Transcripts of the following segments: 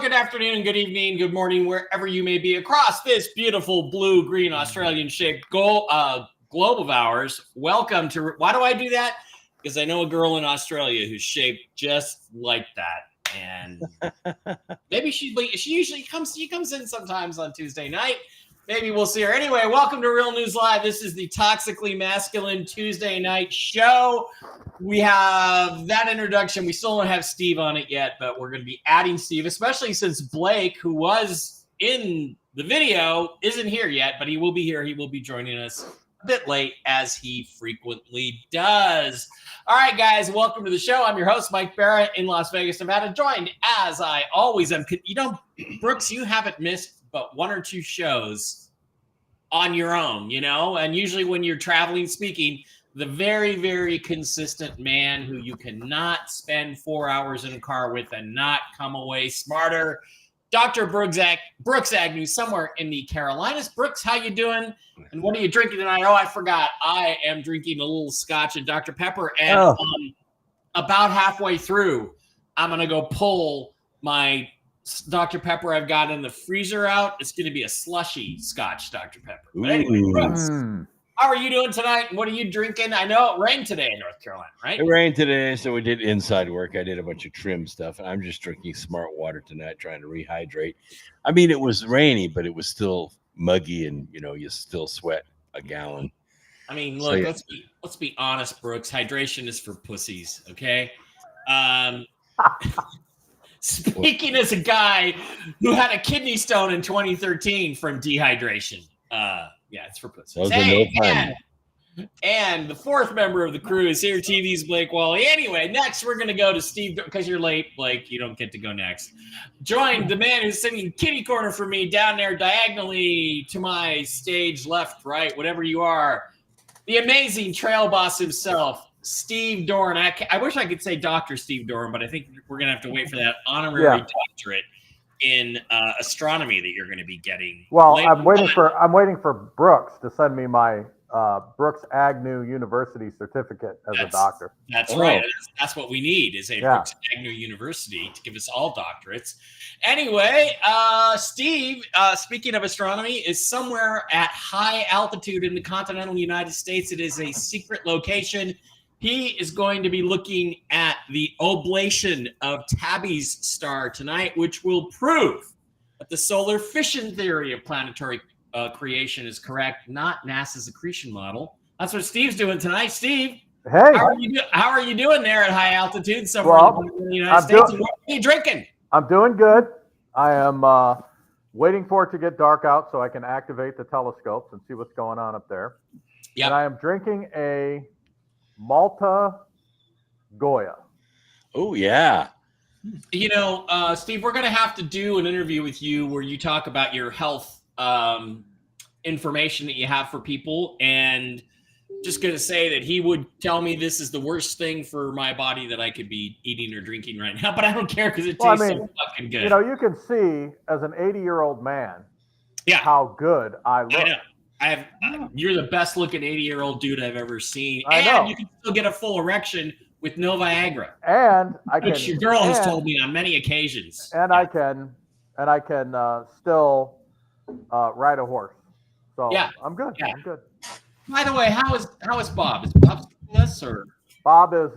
Good afternoon, good evening, good morning, wherever you may be across this beautiful blue-green Australian-shaped globe of ours. Welcome to. Why do I do that? Because I know a girl in Australia who's shaped just like that, and maybe she usually comes in sometimes on Tuesday night. Maybe we'll see her. Anyway, welcome to Real News Live. This is the Toxically Masculine Tuesday night show. We have that introduction. We still don't have Steve on it yet, but we're going to be adding Steve, especially since Blake, who was in the video, isn't here yet, but he will be here. He will be joining us a bit late, as he frequently does. All right, guys, welcome to the show. I'm your host, Mike Barrett, in Las Vegas, Nevada, joined, as I always am. You know, Brooks, you haven't missed but one or two shows on your own, you know, and usually when you're traveling, speaking, the very, very consistent man who you cannot spend 4 hours in a car with and not come away smarter, Dr. Brooks Agnew, somewhere in the Carolinas. Brooks, how you doing? And what are you drinking tonight? Oh, I forgot. I am drinking a little scotch and Dr. Pepper, and about halfway through, I'm going to go pull my Dr. Pepper I've got in the freezer out. It's going to be a slushy scotch Dr. Pepper. But anyway, Brooks, how are you doing tonight? And what are you drinking? I know it rained today in North Carolina, right? It rained today, so we did inside work. I did a bunch of trim stuff, and I'm just drinking smart water tonight, trying to rehydrate. I mean, it was rainy, but it was still muggy, and you still sweat a gallon. I mean, look, let's be honest, Brooks. Hydration is for pussies, okay? Speaking as a guy who had a kidney stone in 2013 from dehydration, yeah, it's for pussies. And the fourth member of the crew is here, TV's Blake Wally. Anyway, next we're going to go to Steve, because you're late, Blake. You don't get to go next. Join the man who's sitting kitty corner for me down there diagonally to my stage left, right, whatever you are. The amazing trail boss himself, Steve Doran. I wish I could say Dr. Steve Doran, but I think we're going to have to wait for that honorary doctorate in astronomy that you're going to be getting. Well, I'm waiting for Brooks to send me my Brooks Agnew University certificate as a doctor. That's right. That's what we need, is a Brooks Agnew University to give us all doctorates. Anyway, Steve, speaking of astronomy, is somewhere at high altitude in the continental United States. It is a secret location. He is going to be looking at the oblation of Tabby's star tonight, which will prove that the solar fission theory of planetary creation is correct, not NASA's accretion model. That's what Steve's doing tonight. Steve, hey, how are you doing there at high altitude somewhere in the United States? And what are you drinking? I'm doing good. I am waiting for it to get dark out so I can activate the telescopes and see what's going on up there. Yeah. And I am drinking a Malta Goya. Oh, yeah. You know, Steve, we're going to have to do an interview with you where you talk about your health information that you have for people. And just going to say that he would tell me this is the worst thing for my body that I could be eating or drinking right now. But I don't care because it tastes so fucking good. You know, you can see as an 80-year-old man how good I look. I know. You're the best looking 80-year-old dude I've ever seen. And you can still get a full erection with no Viagra. And which your girl has told me on many occasions. And I can still ride a horse. So I'm good. Yeah. I'm good. By the way, how is Bob? Is Bob with us, or? Bob is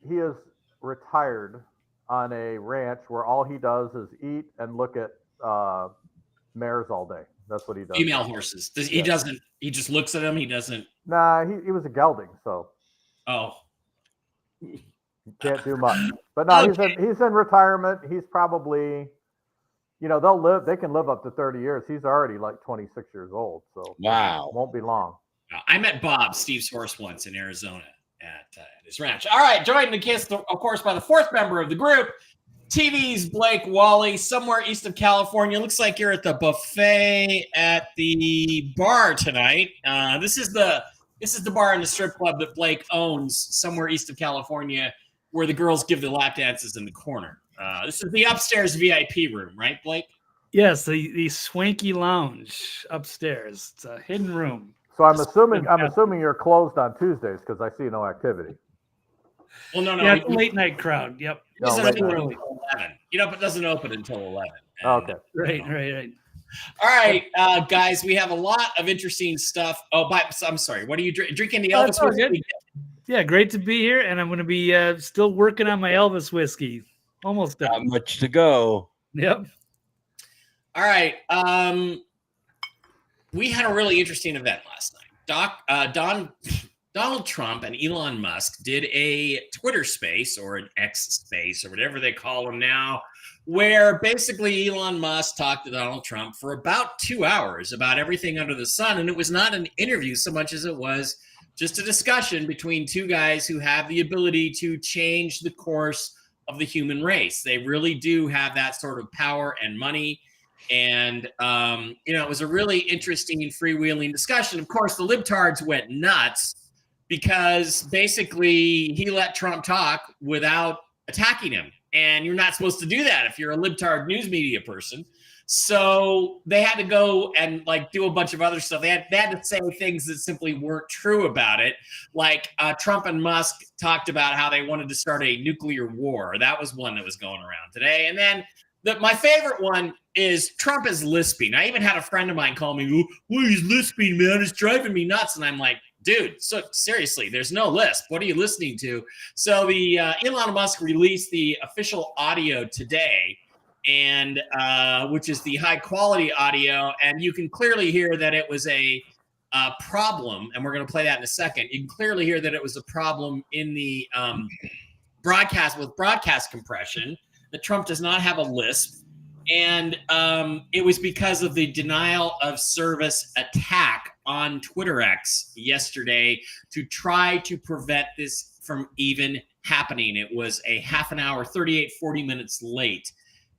he is retired on a ranch where all he does is eat and look at mares all day. That's what he does. Female horses. He doesn't. He just looks at them. He doesn't. Nah, he was a gelding. So. Oh. Can't do much. But no, he's in retirement. He's probably, they can live up to 30 years. He's already like 26 years old, so wow, won't be long. I met Bob, Steve's horse, once in Arizona at his ranch. All right, joined and kissed, of course, by the fourth member of the group, TV's Blake Wally, somewhere east of California. Looks like you're at the buffet at the bar tonight. This is the bar in the strip club that Blake owns, somewhere east of California, where the girls give the lap dances in the corner. This is the upstairs VIP room, right, Blake? Yes, the swanky lounge upstairs. It's a hidden room. So I'm assuming you're closed on Tuesdays because I see no activity. Well, no. Yeah, late night crowd. Yep. It doesn't open until 11. It doesn't open until 11. Okay. Right. All right, guys, we have a lot of interesting stuff. Oh, I'm sorry. What are you drinking? The Elvis whiskey? Yeah, great to be here, and I'm going to be still working on my Elvis whiskey. Almost done. Not much to go. Yep. All right. We had a really interesting event last night. Donald Trump and Elon Musk did a Twitter space or an X space or whatever they call them now, where basically Elon Musk talked to Donald Trump for about 2 hours about everything under the sun. And it was not an interview so much as it was just a discussion between two guys who have the ability to change the course of the human race. They really do have that sort of power and money. And, it was a really interesting freewheeling discussion. Of course, the libtards went nuts because basically he let Trump talk without attacking him. And you're not supposed to do that if you're a libtard news media person. So they had to go and do a bunch of other stuff. They had to say things that simply weren't true about it. Like Trump and Musk talked about how they wanted to start a nuclear war. That was one that was going around today. And then my favorite one is Trump is lisping. I even had a friend of mine call me, well, he's lisping, man. It's driving me nuts. And I'm like, dude, so seriously, there's no lisp. What are you listening to? So the Elon Musk released the official audio today, and which is the high quality audio. And you can clearly hear that it was a problem. And we're going to play that in a second. You can clearly hear that it was a problem in the broadcast compression, that Trump does not have a lisp. And it was because of the denial of service attack on Twitter X yesterday to try to prevent this from even happening. It was a half an hour, 40 minutes late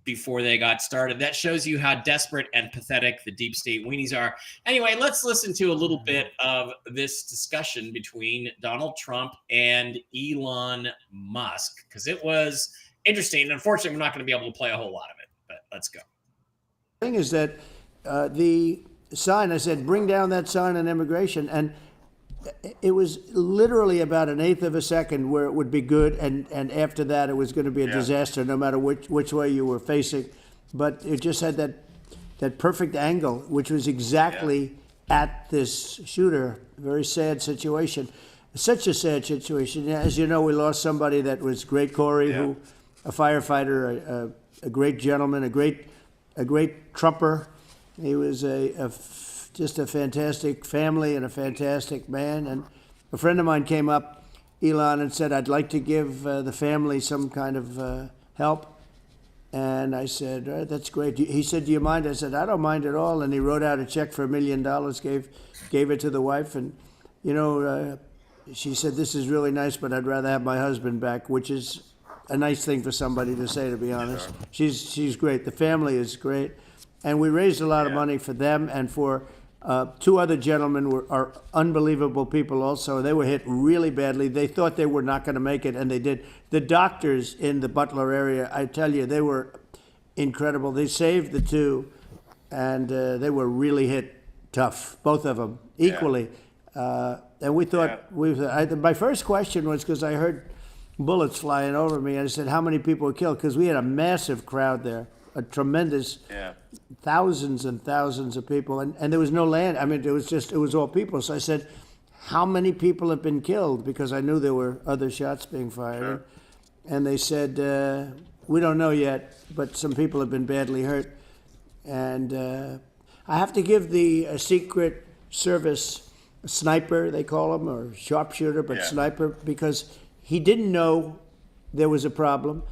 before they got started. That shows you how desperate and pathetic the deep state weenies are. Anyway, let's listen to a little bit of this discussion between Donald Trump and Elon Musk, because it was interesting. And unfortunately, we're not going to be able to play a whole lot of it. But let's go. The thing is that the sign, I said, bring down that sign on immigration. And it was literally about an eighth of a second where it would be good. And after that, it was going to be a disaster, no matter which way you were facing. But it just had that perfect angle, which was exactly at this shooter. Very sad situation. Such a sad situation. As you know, we lost somebody that was great, Corey, who a firefighter, a great gentleman, a great Trumper. He was just a fantastic family and a fantastic man. And a friend of mine came up, Elon, and said, I'd like to give the family some kind of help. And I said, that's great. He said, do you mind? I said, I don't mind at all. And he wrote out a check for $1 million, gave it to the wife. And, she said, this is really nice, but I'd rather have my husband back, which is a nice thing for somebody to say, to be honest. Sure. She's great. The family is great. And we raised a lot of money for them and for two other gentlemen are unbelievable people also. They were hit really badly. They thought they were not going to make it, and they did. The doctors in the Butler area, I tell you, they were incredible. They saved the two, and they were really hit tough, both of them, equally. And we thought, my first question was, because I heard bullets flying over me. I said, how many people were killed? Because we had a massive crowd there, a tremendous, thousands and thousands of people. And there was no land. I mean, it was all people. So I said, how many people have been killed? Because I knew there were other shots being fired. Sure. And they said, we don't know yet, but some people have been badly hurt. And I have to give the Secret Service sniper, they call him, or sharpshooter, but sniper, because he didn't know there was a problem.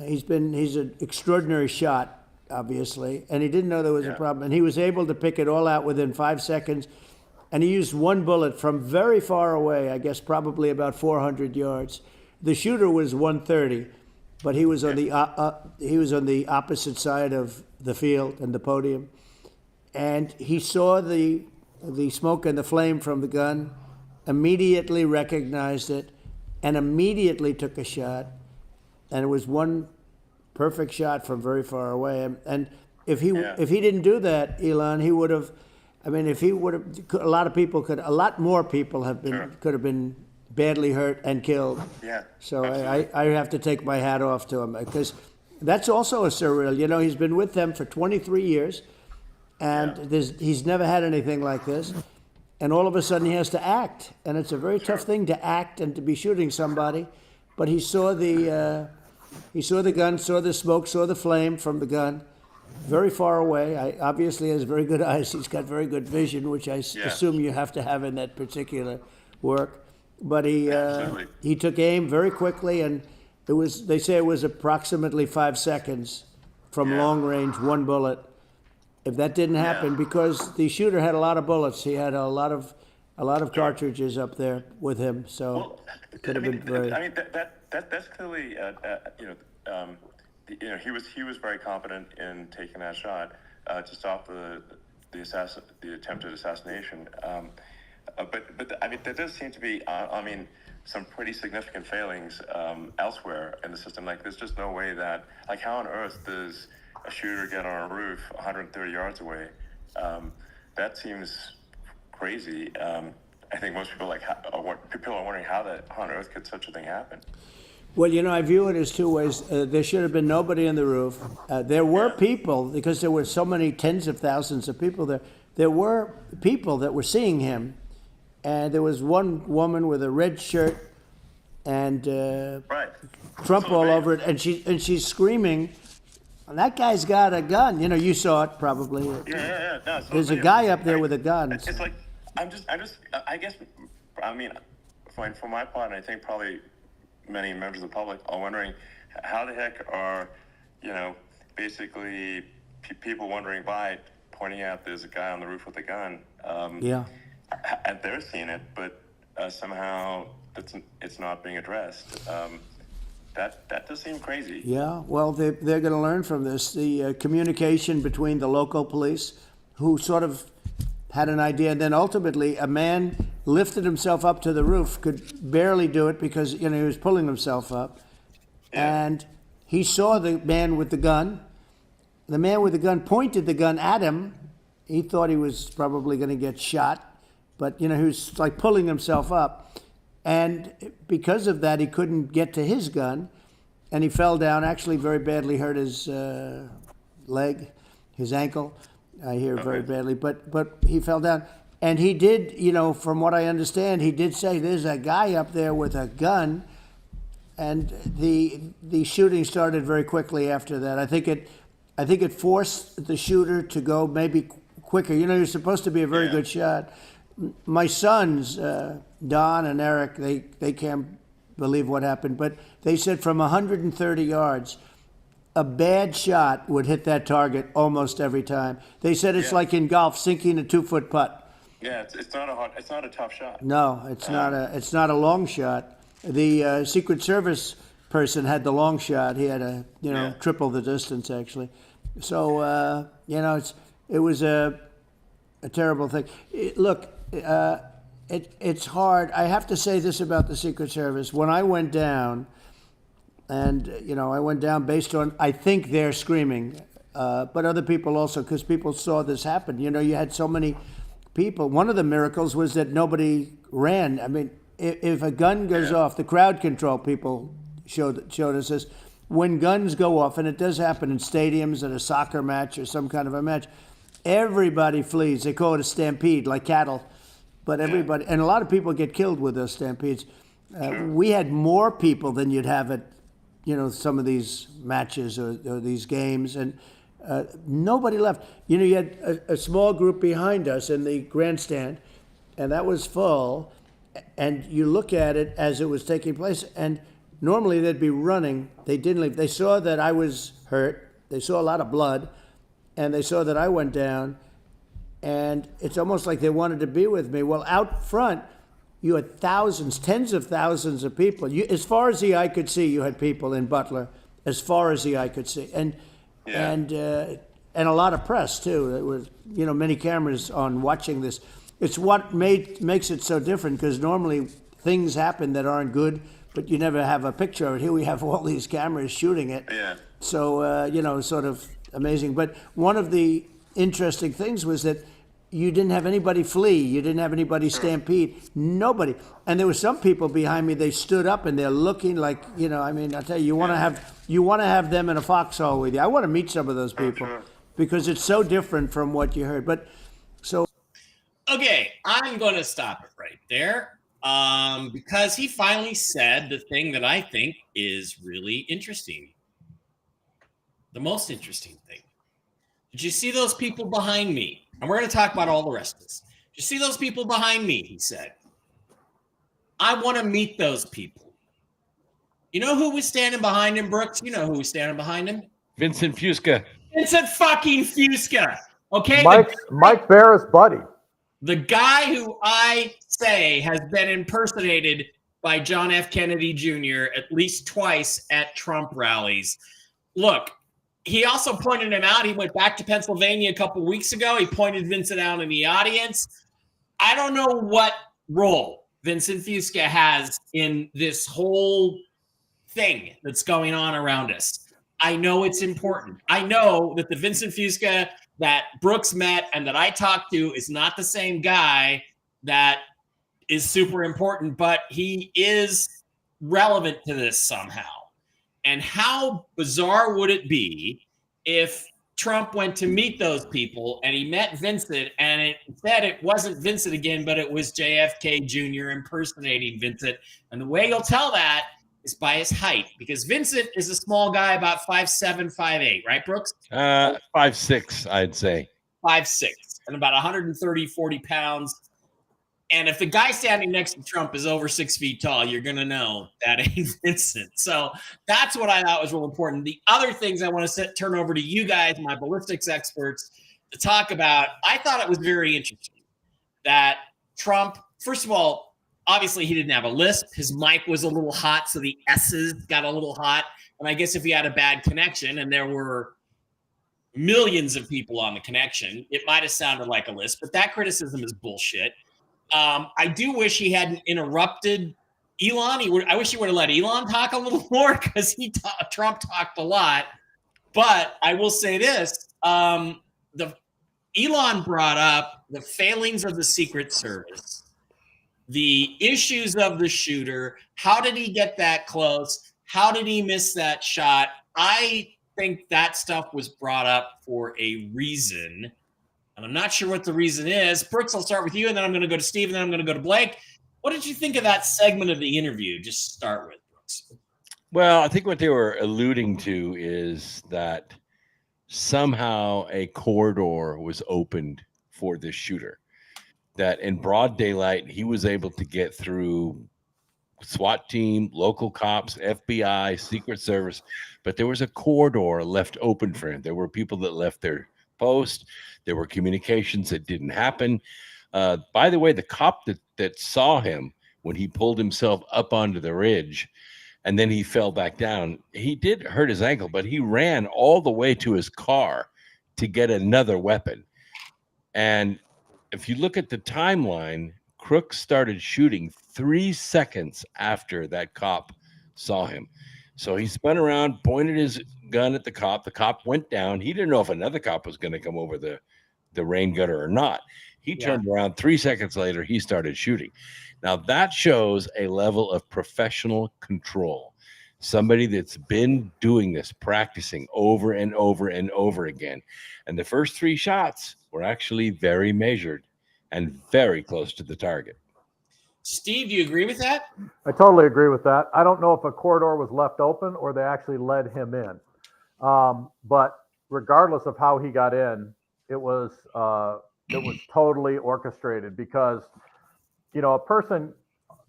He's an extraordinary shot, obviously, and he didn't know there was a problem. And he was able to pick it all out within 5 seconds. And he used one bullet from very far away, I guess probably about 400 yards. The shooter was 130, but he was on the opposite side of the field and the podium. And he saw the smoke and the flame from the gun, immediately recognized it, and immediately took a shot. And it was one perfect shot from very far away. And if he didn't do that, Elon, he would have. I mean, if he would have, a lot more people could have been badly hurt and killed. Yeah. So I have to take my hat off to him, because that's also a surreal. You know, he's been with them for 23 years, and he's never had anything like this. And all of a sudden he has to act, and it's a very tough thing to act and to be shooting somebody. But he saw the gun, saw the smoke, saw the flame from the gun, very far away. Obviously has very good eyes. He's got very good vision, which I assume you have to have in that particular work. But he took aim very quickly, and they say it was approximately 5 seconds from long range, one bullet. If that didn't happen, because the shooter had a lot of bullets, he had a lot of cartridges up there with him, so it could have been very. I mean, that's clearly, he was very competent in taking that shot to stop the attempted assassination. But I mean, there does seem to be, some pretty significant failings elsewhere in the system. Like, there's just no way that, like, how on earth does a shooter get on a roof 130 yards away? That seems crazy. I think most people people are wondering how on earth could such a thing happen. Well, you know, I view it as two ways. There should have been nobody on the roof. There were people, because there were so many tens of thousands of people there. There were people that were seeing him, and there was one woman with a red shirt and Trump all over it, and she's screaming, "That guy's got a gun!" You know, you saw it probably. Yeah. No, there's a guy up there with a gun. It's like I guess, for my part, I think probably many members of the public are wondering how the heck are, basically people wondering by pointing out there's a guy on the roof with a gun. And they're seeing it, but somehow it's not being addressed. That does seem crazy. Yeah, well, they're going to learn from this. The communication between the local police, who sort of had an idea, and then ultimately a man lifted himself up to the roof, could barely do it because he was pulling himself up, and he saw the man with the gun. The man with the gun pointed the gun at him. He thought he was probably going to get shot, but he was like pulling himself up, and because of that he couldn't get to his gun, and he fell down, actually very badly hurt his leg, his ankle. I hear very badly, but he fell down, and he did, from what I understand, he did say there's a guy up there with a gun, and the shooting started very quickly after that. I think it forced the shooter to go maybe quicker. You're supposed to be a very good shot. My sons, Don and Eric, they can't believe what happened, but they said from 130 yards. A bad shot would hit that target almost every time. They said it's like in golf, sinking a 2-foot putt. Yeah, it's not a tough shot. No, it's not a long shot. The Secret Service person had the long shot. He had triple the distance actually. So it was a terrible thing. It's hard. I have to say this about the Secret Service. When I went down. And, I went down based on, I think they're screaming, but other people also, because people saw this happen. You had so many people. One of the miracles was that nobody ran. I mean, if a gun goes off, the crowd control people showed us this. When guns go off, and it does happen in stadiums at a soccer match or some kind of a match, everybody flees. They call it a stampede, like cattle. But everybody, and a lot of people get killed with those stampedes. We had more people than you'd have at some of these matches or these games, and nobody left. You had a small group behind us in the grandstand, and that was full, and you look at it as it was taking place, and Normally they'd be running. They didn't leave. They saw that I was hurt. They saw a lot of blood, and they saw that I went down. And it's almost like they wanted to be with me. Well, out front, you had thousands, tens of thousands of people. As far as the eye could see, you had people in Butler, as far as the eye could see, and a lot of press too. There was, many cameras on watching this. It's what makes it so different, because normally things happen that aren't good, but you never have a picture of it. Here we have all these cameras shooting it. Yeah. So sort of amazing. But one of the interesting things was that you didn't have anybody flee. You didn't have anybody stampede. Nobody. And there were some people behind me. They stood up and they're looking like, I tell you, you want to have them in a foxhole with you. I want to meet some of those people because it's so different from what you heard. But so. Okay, I'm going to stop it right there because he finally said the thing that I think is really interesting. The most interesting thing. Did you see those people behind me? And we're going to talk about all the rest of this. Did you see those people behind me? He said. I want to meet those people. You know who was standing behind him, Brooks? You know who was standing behind him? Vincent Fusca. Vincent fucking Fusca. Okay? Mike Barra's buddy. The guy who I say has been impersonated by John F. Kennedy Jr. at least twice at Trump rallies. Look, he also pointed him out. He went back to Pennsylvania a couple weeks ago. He pointed Vincent out in the audience. I don't know what role Vincent Fusca has in this whole thing that's going on around us. I know it's important. I know that the Vincent Fusca that Brooks met and that I talked to is not the same guy that is super important, but he is relevant to this somehow. And how bizarre would it be if Trump went to meet those people and he met Vincent and instead it wasn't Vincent again, but it was JFK Jr. impersonating Vincent. And the way you'll tell that is by his height, because Vincent is a small guy, about 5'7", 5'8", right, Brooks? 5'6", I'd say. 5'6", and about 130, 40 pounds. And if the guy standing next to Trump is over 6 feet tall, you're going to know that ain't Vincent. So that's what I thought was real important. The other things I want to turn over to you guys, my ballistics experts, to talk about, I thought it was very interesting that Trump, first of all, obviously he didn't have a lisp. His mic was a little hot, so the S's got a little hot. And I guess if he had a bad connection and there were millions of people on the connection, it might have sounded like a lisp, but that criticism is bullshit. I do wish he hadn't interrupted Elon. I wish he would have let Elon talk a little more, because Trump talked a lot. But I will say this: Elon brought up the failings of the Secret Service, the issues of the shooter. How did he get that close? How did he miss that shot? I think that stuff was brought up for a reason. And I'm not sure what the reason is. Brooks, I'll start with you, and then I'm going to go to Steve, and then I'm going to go to Blake. What did you think of that segment of the interview? Just to start with, Brooks. Well, I think what they were alluding to is that somehow a corridor was opened for this shooter, that in broad daylight, he was able to get through SWAT team, local cops, FBI, Secret Service, but there was a corridor left open for him. There were people that left their post. There were communications that didn't happen. By the way, the cop that saw him when he pulled himself up onto the ridge and then he fell back down, he did hurt his ankle, but he ran all the way to his car to get another weapon. And if you look at the timeline, Crook started shooting 3 seconds after that cop saw him. So he spun around, pointed his gun at the cop. The cop went down. He didn't know if another cop was going to come over the rain gutter or not. He turned around 3 seconds later. He started shooting. Now that shows a level of professional control. Somebody that's been doing this, practicing over and over and over again. And the first 3 shots were actually very measured and very close to the target. Steve, do you agree with that? I totally agree with that. I don't know if a corridor was left open or they actually led him in. But regardless of how he got in, it was totally orchestrated, because, a person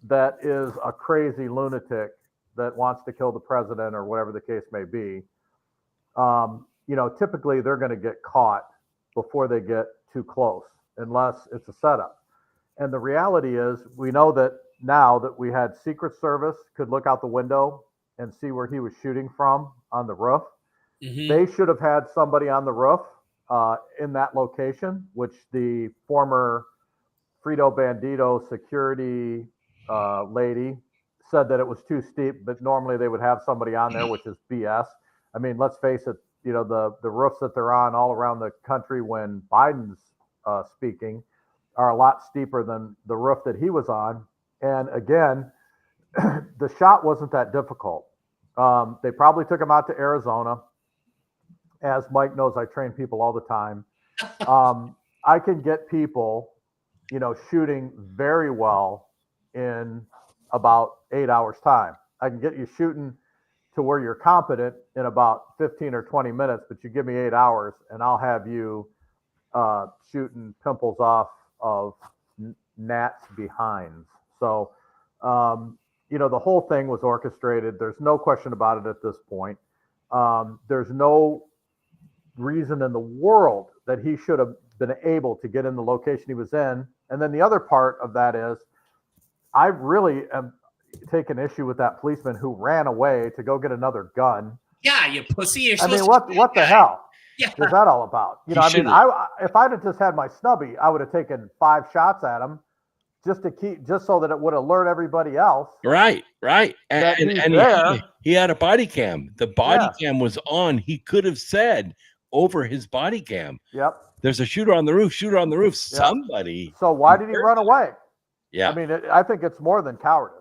that is a crazy lunatic that wants to kill the president or whatever the case may be, typically they're going to get caught before they get too close, unless it's a setup. And the reality is, we know that now that we had Secret Service could look out the window and see where he was shooting from on the roof. Mm-hmm. They should have had somebody on the roof in that location, which the former Frito Bandito security lady said that it was too steep, but normally they would have somebody on there, which is BS. I mean, let's face it, the roofs that they're on all around the country when Biden's speaking are a lot steeper than the roof that he was on. And again, the shot wasn't that difficult. They probably took him out to Arizona. As Mike knows, I train people all the time. I can get people, shooting very well in about 8 hours time. I can get you shooting to where you're competent in about 15 or 20 minutes, but you give me 8 hours and I'll have you shooting pimples off of gnats behinds. So, the whole thing was orchestrated. There's no question about it at this point. There's no reason in the world that he should have been able to get in the location he was in. And then the other part of that is, I really am taking issue with that policeman who ran away to go get another gun. Yeah, you pussy. I mean, what the hell Yeah. is that all about? If I'd have just had my snubby, I would have taken 5 shots at him just so that it would alert everybody else. Right. That And he's there. he had a body cam. The body cam was on. He could have said over his body cam, Yep. there's a shooter on the roof, somebody. So why did he run away? Yeah. I mean, I think it's more than cowardice.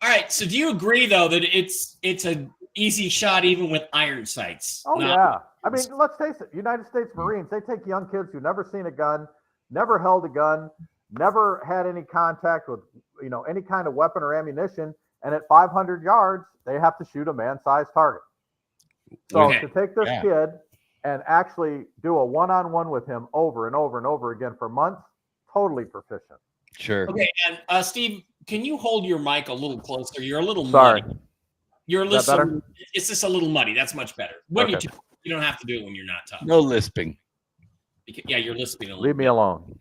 All right. So do you agree though that it's an easy shot even with iron sights? Oh yeah. I mean, let's face it. United States Marines, they take young kids who've never seen a gun, never held a gun, never had any contact with, any kind of weapon or ammunition, and at 500 yards, they have to shoot a man-sized target. So to take this kid and actually do a one-on-one with him over and over and over again for months, totally proficient. Sure. Okay, and Steve, can you hold your mic a little closer? You're a little Sorry. muddy. You're a Is that little. better? It's just a little muddy. That's much better. When Okay. you don't have to do it when you're not talking. No lisping. Yeah, you're lisping a little. Leave me alone.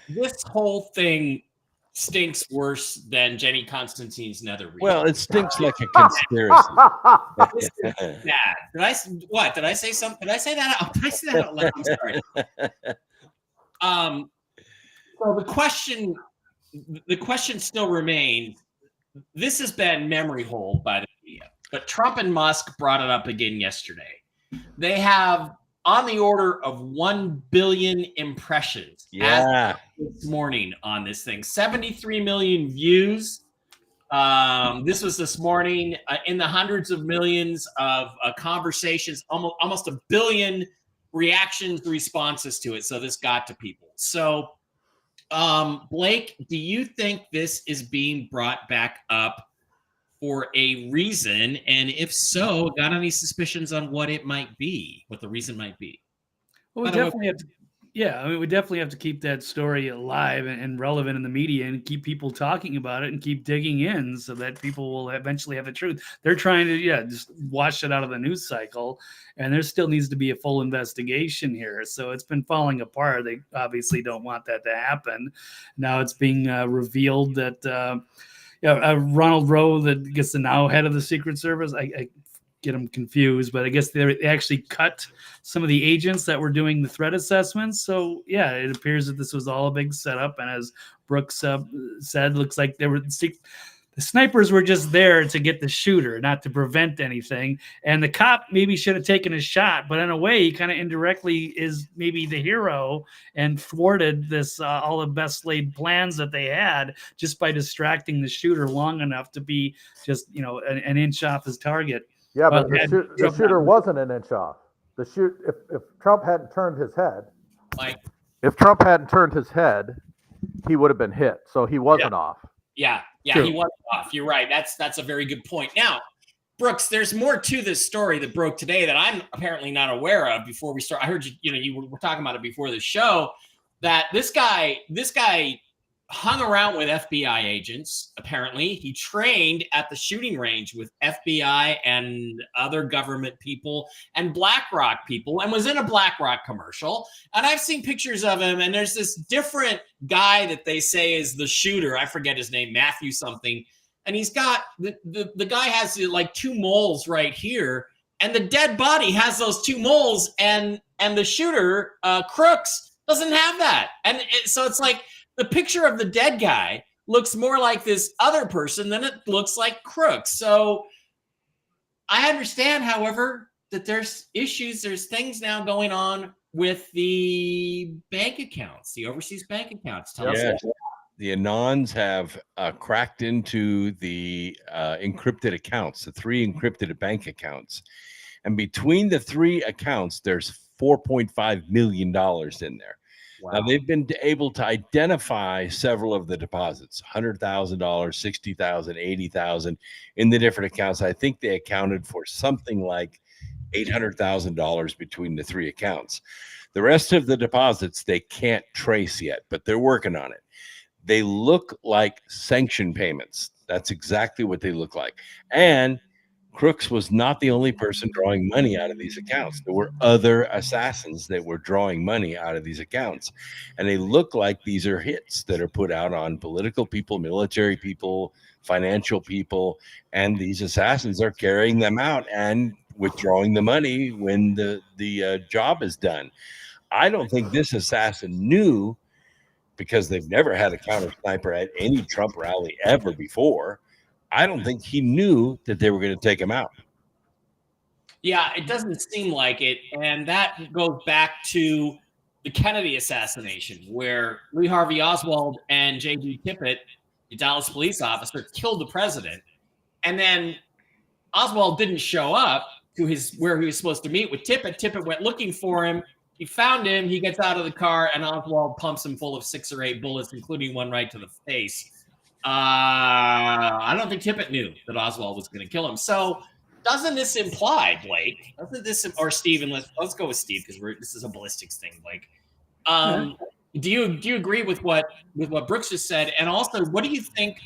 This whole thing stinks worse than Jenny Constantine's nether region. Well, it stinks like a conspiracy. This is bad. Did I say something? Did I say that out? Did I say that out loud? I'm sorry. So the question still remains. This has been memory hold by the media, but Trump and Musk brought it up again yesterday. They have on the order of 1 billion impressions as this morning on this thing. 73 million views. This was this morning in the hundreds of millions of conversations, almost 1 billion reactions, responses to it. So this got to people. So Blake, do you think this is being brought back up for a reason? And if so, got any suspicions on what it might be, what the reason might be? Well, we definitely have to. Yeah, I mean, we definitely have to keep that story alive and relevant in the media and keep people talking about it and keep digging in so that people will eventually have the truth. They're trying to, just wash it out of the news cycle. And there still needs to be a full investigation here. So it's been falling apart. They obviously don't want that to happen. Now it's being revealed that Ronald Rowe, that gets the now head of the Secret Service, I get them confused, but I guess they actually cut some of the agents that were doing the threat assessments. So yeah, it appears that this was all a big setup. And as Brooks said, looks like the snipers were just there to get the shooter, not to prevent anything. And the cop maybe should have taken a shot, but in a way, he kind of indirectly is maybe the hero and thwarted this all the best laid plans that they had just by distracting the shooter long enough to be just an inch off his target. Yeah, but the shooter wasn't an inch off. If Trump hadn't turned his head, he would have been hit. So he wasn't off. Yeah, he was off. You're right. That's a very good point. Now, Brooks, there's more to this story that broke today that I'm apparently not aware of. Before we start, I heard you were talking about it before the show. That this guy hung around with FBI agents. Apparently, he trained at the shooting range with FBI and other government people and BlackRock people, and was in a BlackRock commercial. And I've seen pictures of him, and there's this different guy that they say is the shooter. I forget his name, Matthew something. And he's got the guy has like 2 moles right here, and the dead body has those 2 moles, and the shooter, Crooks, doesn't have that. And so it's like, the picture of the dead guy looks more like this other person than it looks like Crooks. So I understand, however, that there's issues, there's things now going on with the bank accounts, the overseas bank accounts. Tell us about that. The Anons have cracked into the encrypted accounts, the 3 encrypted bank accounts. And between the 3 accounts, there's $4.5 million in there. Wow. Now, they've been able to identify several of the deposits, $100,000, $60,000, $80,000 in the different accounts. I think they accounted for something like $800,000 between the 3 accounts. The rest of the deposits, they can't trace yet, but they're working on it. They look like sanction payments. That's exactly what they look like. And Crooks was not the only person drawing money out of these accounts. There were other assassins that were drawing money out of these accounts. And they look like these are hits that are put out on political people, military people, financial people. And these assassins are carrying them out and withdrawing the money when the job is done. I don't think this assassin knew, because they've never had a counter sniper at any Trump rally ever before. I don't think he knew that they were going to take him out. Yeah, it doesn't seem like it. And that goes back to the Kennedy assassination, where Lee Harvey Oswald and J.D. Tippit, the Dallas police officer, killed the president. And then Oswald didn't show up to where he was supposed to meet with Tippit. Tippit went looking for him. He found him. He gets out of the car, and Oswald pumps him full of 6 or 8 bullets, including one right to the face. I don't think Tippit knew that Oswald was going to kill him. So doesn't this imply, Blake, or Steve, let's go with Steve, because this is a ballistics thing, Blake. Do you agree with what Brooks just said? And also, what do you think?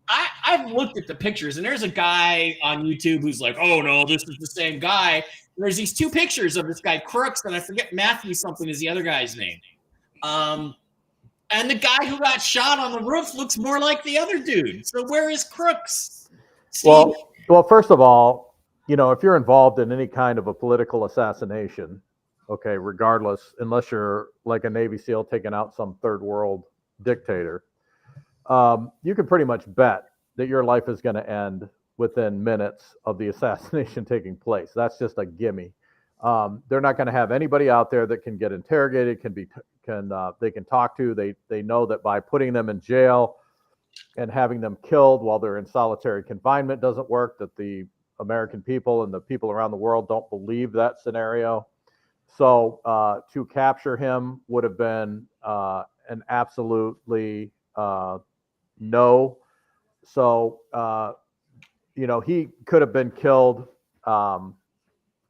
I've looked at the pictures, and there's a guy on YouTube who's like, oh no, this is the same guy. And there's these 2 pictures of this guy Crooks, and I forget Matthew something is the other guy's name. And the guy who got shot on the roof looks more like the other dude. So where is Crooks? Steve? Well, first of all, if you're involved in any kind of a political assassination, okay, regardless, unless you're like a Navy SEAL taking out some third world dictator, you can pretty much bet that your life is going to end within minutes of the assassination taking place. That's just a gimme. They're not going to have anybody out there that can get interrogated, they can talk to. They know that by putting them in jail and having them killed while they're in solitary confinement doesn't work, that the American people and the people around the world don't believe that scenario. So to capture him would have been an absolutely no. So, he could have been killed.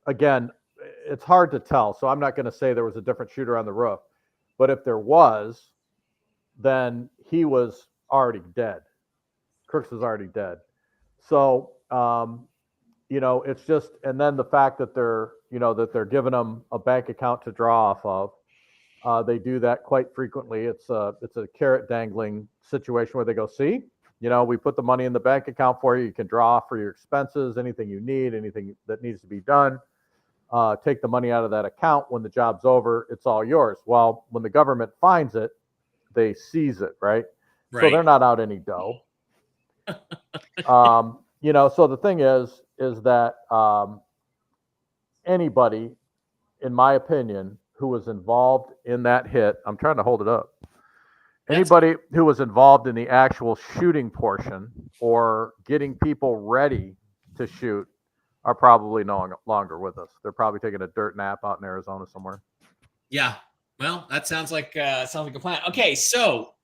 Again, it's hard to tell, so I'm not going to say there was a different shooter on the roof. But if there was, then he was already dead. Crooks was already dead. So, it's just, and then the fact that they're giving them a bank account to draw off of, they do that quite frequently. It's a carrot dangling situation where they go, see, we put the money in the bank account for you. You can draw off for your expenses, anything you need, anything that needs to be done. Take the money out of that account. When the job's over, it's all yours. Well, when the government finds it, they seize it, right? So they're not out any dough. So the thing is that anybody, in my opinion, who was involved in that hit, I'm trying to hold it up. Anybody who was involved in the actual shooting portion or getting people ready to shoot are probably no longer with us. They're probably taking a dirt nap out in Arizona somewhere. Yeah. Well, that sounds like a plan. Okay, so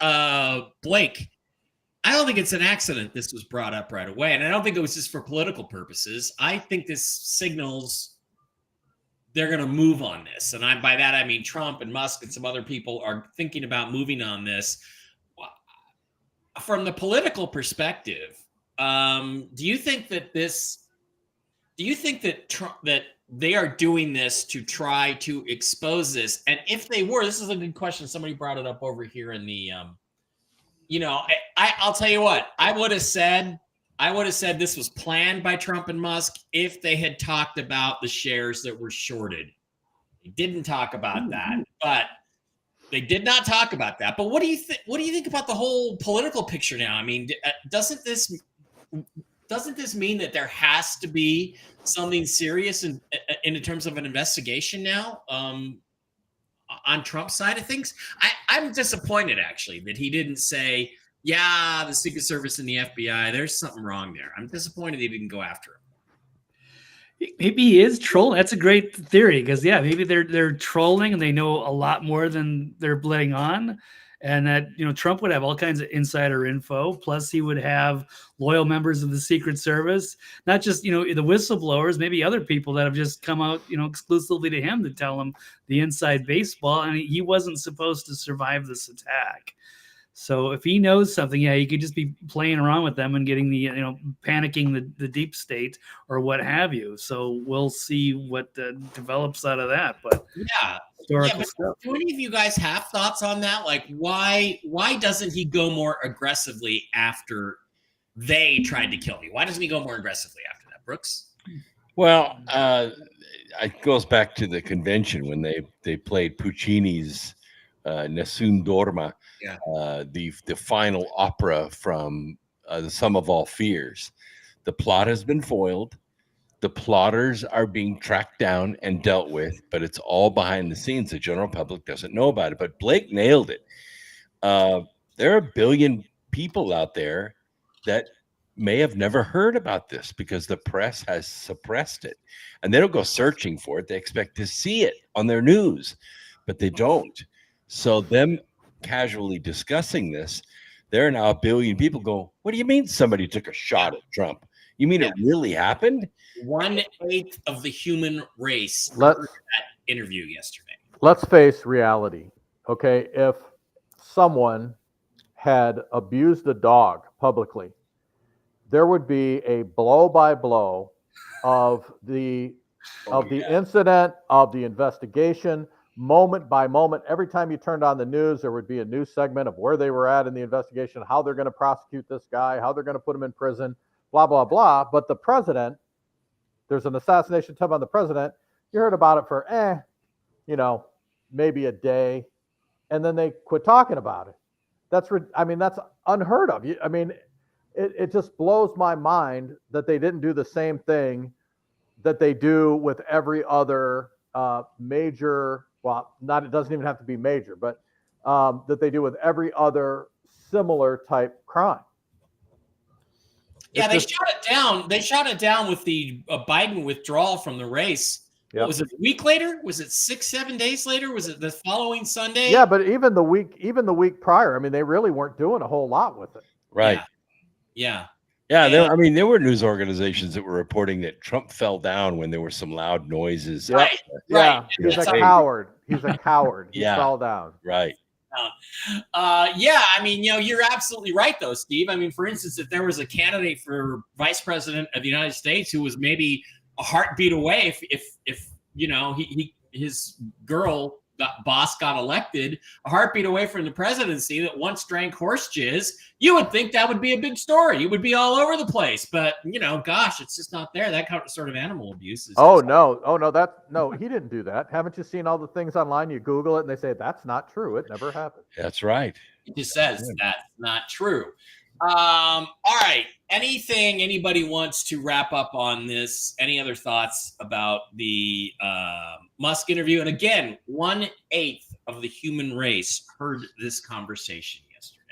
Blake, I don't think it's an accident this was brought up right away, and I don't think it was just for political purposes. I think this signals they're going to move on this, and by that I mean Trump and Musk and some other people are thinking about moving on this. from the political perspective, do you think that Trump, that they are doing this to try to expose this? And if they were, this is a good question. Somebody brought it up over here in the, I'll tell you what, I would have said this was planned by Trump and Musk if they had talked about the shares that were shorted. They didn't talk about that, but they did not talk about that. But what do you think? What do you think about the whole political picture now? I mean, doesn't this mean that there has to be something serious in terms of an investigation now on Trump's side of things? I'm disappointed, actually, that he didn't say, yeah, the Secret Service and the FBI, there's something wrong there. I'm disappointed he didn't go after him. Maybe he is trolling. That's a great theory, because maybe they're trolling and they know a lot more than they're letting on. And that, Trump would have all kinds of insider info. Plus, he would have loyal members of the Secret Service, not just, the whistleblowers, maybe other people that have just come out, exclusively to him to tell him the inside baseball. And he wasn't supposed to survive this attack. So if he knows something, he could just be playing around with them and getting the, panicking the deep state or what have you. So we'll see what develops out of that. But but do any of you guys have thoughts on that? Like, why doesn't he go more aggressively after they tried to kill me? Why doesn't he go more aggressively after that, Brooks? Well, it goes back to the convention when they played Puccini's Nessun Dorma, the final opera from The Sum of All Fears. The plot has been foiled. The plotters are being tracked down and dealt with, but it's all behind the scenes. The general public doesn't know about it. But Blake nailed it. There are a billion people out there that may have never heard about this because the press has suppressed it. And they don't go searching for it. They expect to see it on their news, but they don't. So them casually discussing this, there are now a billion people go, what do you mean somebody took a shot at Trump? You mean it really happened? 1/8 of the human race heard that interview yesterday. Let's face reality. Okay, if someone had abused a dog publicly, there would be a blow-by-blow of the incident, of the investigation, moment by moment. Every time you turned on the news, there would be a news segment of where they were at in the investigation, how they're going to prosecute this guy, how they're going to put him in prison, blah, blah, blah. But the president, there's an assassination attempt on the president. You heard about it for, maybe a day, and then they quit talking about it. That's unheard of. It just blows my mind that they didn't do the same thing that they do with every other major. Well, it doesn't even have to be major, but that they do with every other similar type crime. Yeah, shot it down. They shot it down with the Biden withdrawal from the race. Yep. What was it, a week later? Was it 6-7 days later? Was it the following Sunday? Yeah, but even the week prior, they really weren't doing a whole lot with it. Right. Yeah. There were news organizations that were reporting that Trump fell down when there were some loud noises. Right. Yeah. He's a coward. He's a coward. He fell down. Right. You're absolutely right, though, Steve. For instance, if there was a candidate for vice president of the United States who was maybe a heartbeat away, if his girl boss got elected, a heartbeat away from the presidency, that once drank horse jizz, you would think that would be a big story. It would be all over the place. But it's just not there. That sort of animal abuse is. No, he didn't do that. Haven't you seen all the things online? You Google it and they say that's not true. It never happened. That's right. It just says that's not true. All right. Anything anybody wants to wrap up on this? Any other thoughts about the Musk interview? And again, 1/8 of the human race heard this conversation yesterday.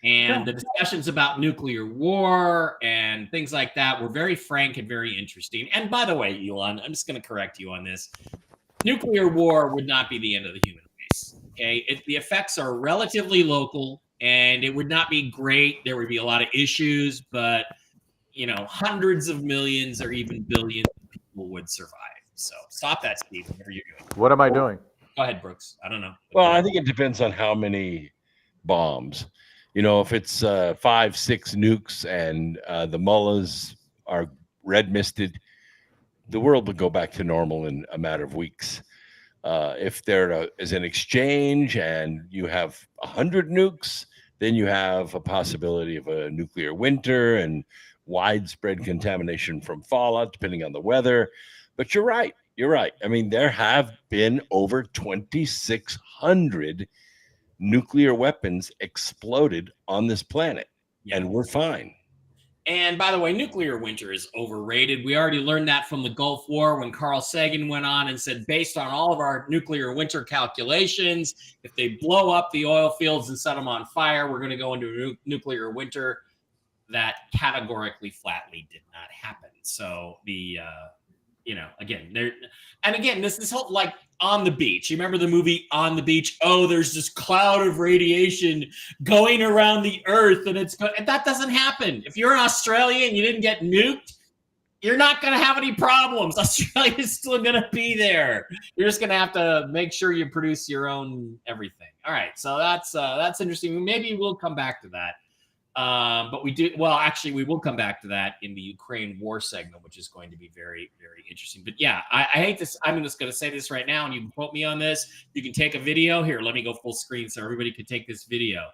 And the discussions about nuclear war and things like that were very frank and very interesting. And by the way, Elon, I'm just going to correct you on this. Nuclear war would not be the end of the human race. Okay. The effects are relatively local. And it would not be great. There would be a lot of issues, but hundreds of millions or even billions of people would survive. So stop that, Steve. Whatever you're doing. What am I doing? Go ahead, Brooks. I don't know. Well, I think it depends on how many bombs. if it's 5, 6 nukes and the mullahs are red misted, the world would go back to normal in a matter of weeks. If there is an exchange and you have 100 nukes, then you have a possibility of a nuclear winter and widespread contamination from fallout, depending on the weather. But you're right. I mean, there have been over 2,600 nuclear weapons exploded on this planet, and we're fine. And by the way, nuclear winter is overrated. We already learned that from the Gulf War when Carl Sagan went on and said, based on all of our nuclear winter calculations, if they blow up the oil fields and set them on fire, we're going to go into a nuclear winter. That categorically, flatly did not happen. So again, this whole like On the Beach. You remember the movie On the Beach? Oh, there's this cloud of radiation going around the earth, and that doesn't happen. If you're in Australia and you didn't get nuked, you're not going to have any problems. Australia's still going to be there. You're just going to have to make sure you produce your own everything. All right, so that's interesting. Maybe we'll come back to that. But we will come back to that in the Ukraine war segment, which is going to be very, very interesting. But yeah, I hate this. I'm just going to say this right now, and you can quote me on this. You can take a video. Here, let me go full screen so everybody can take this video.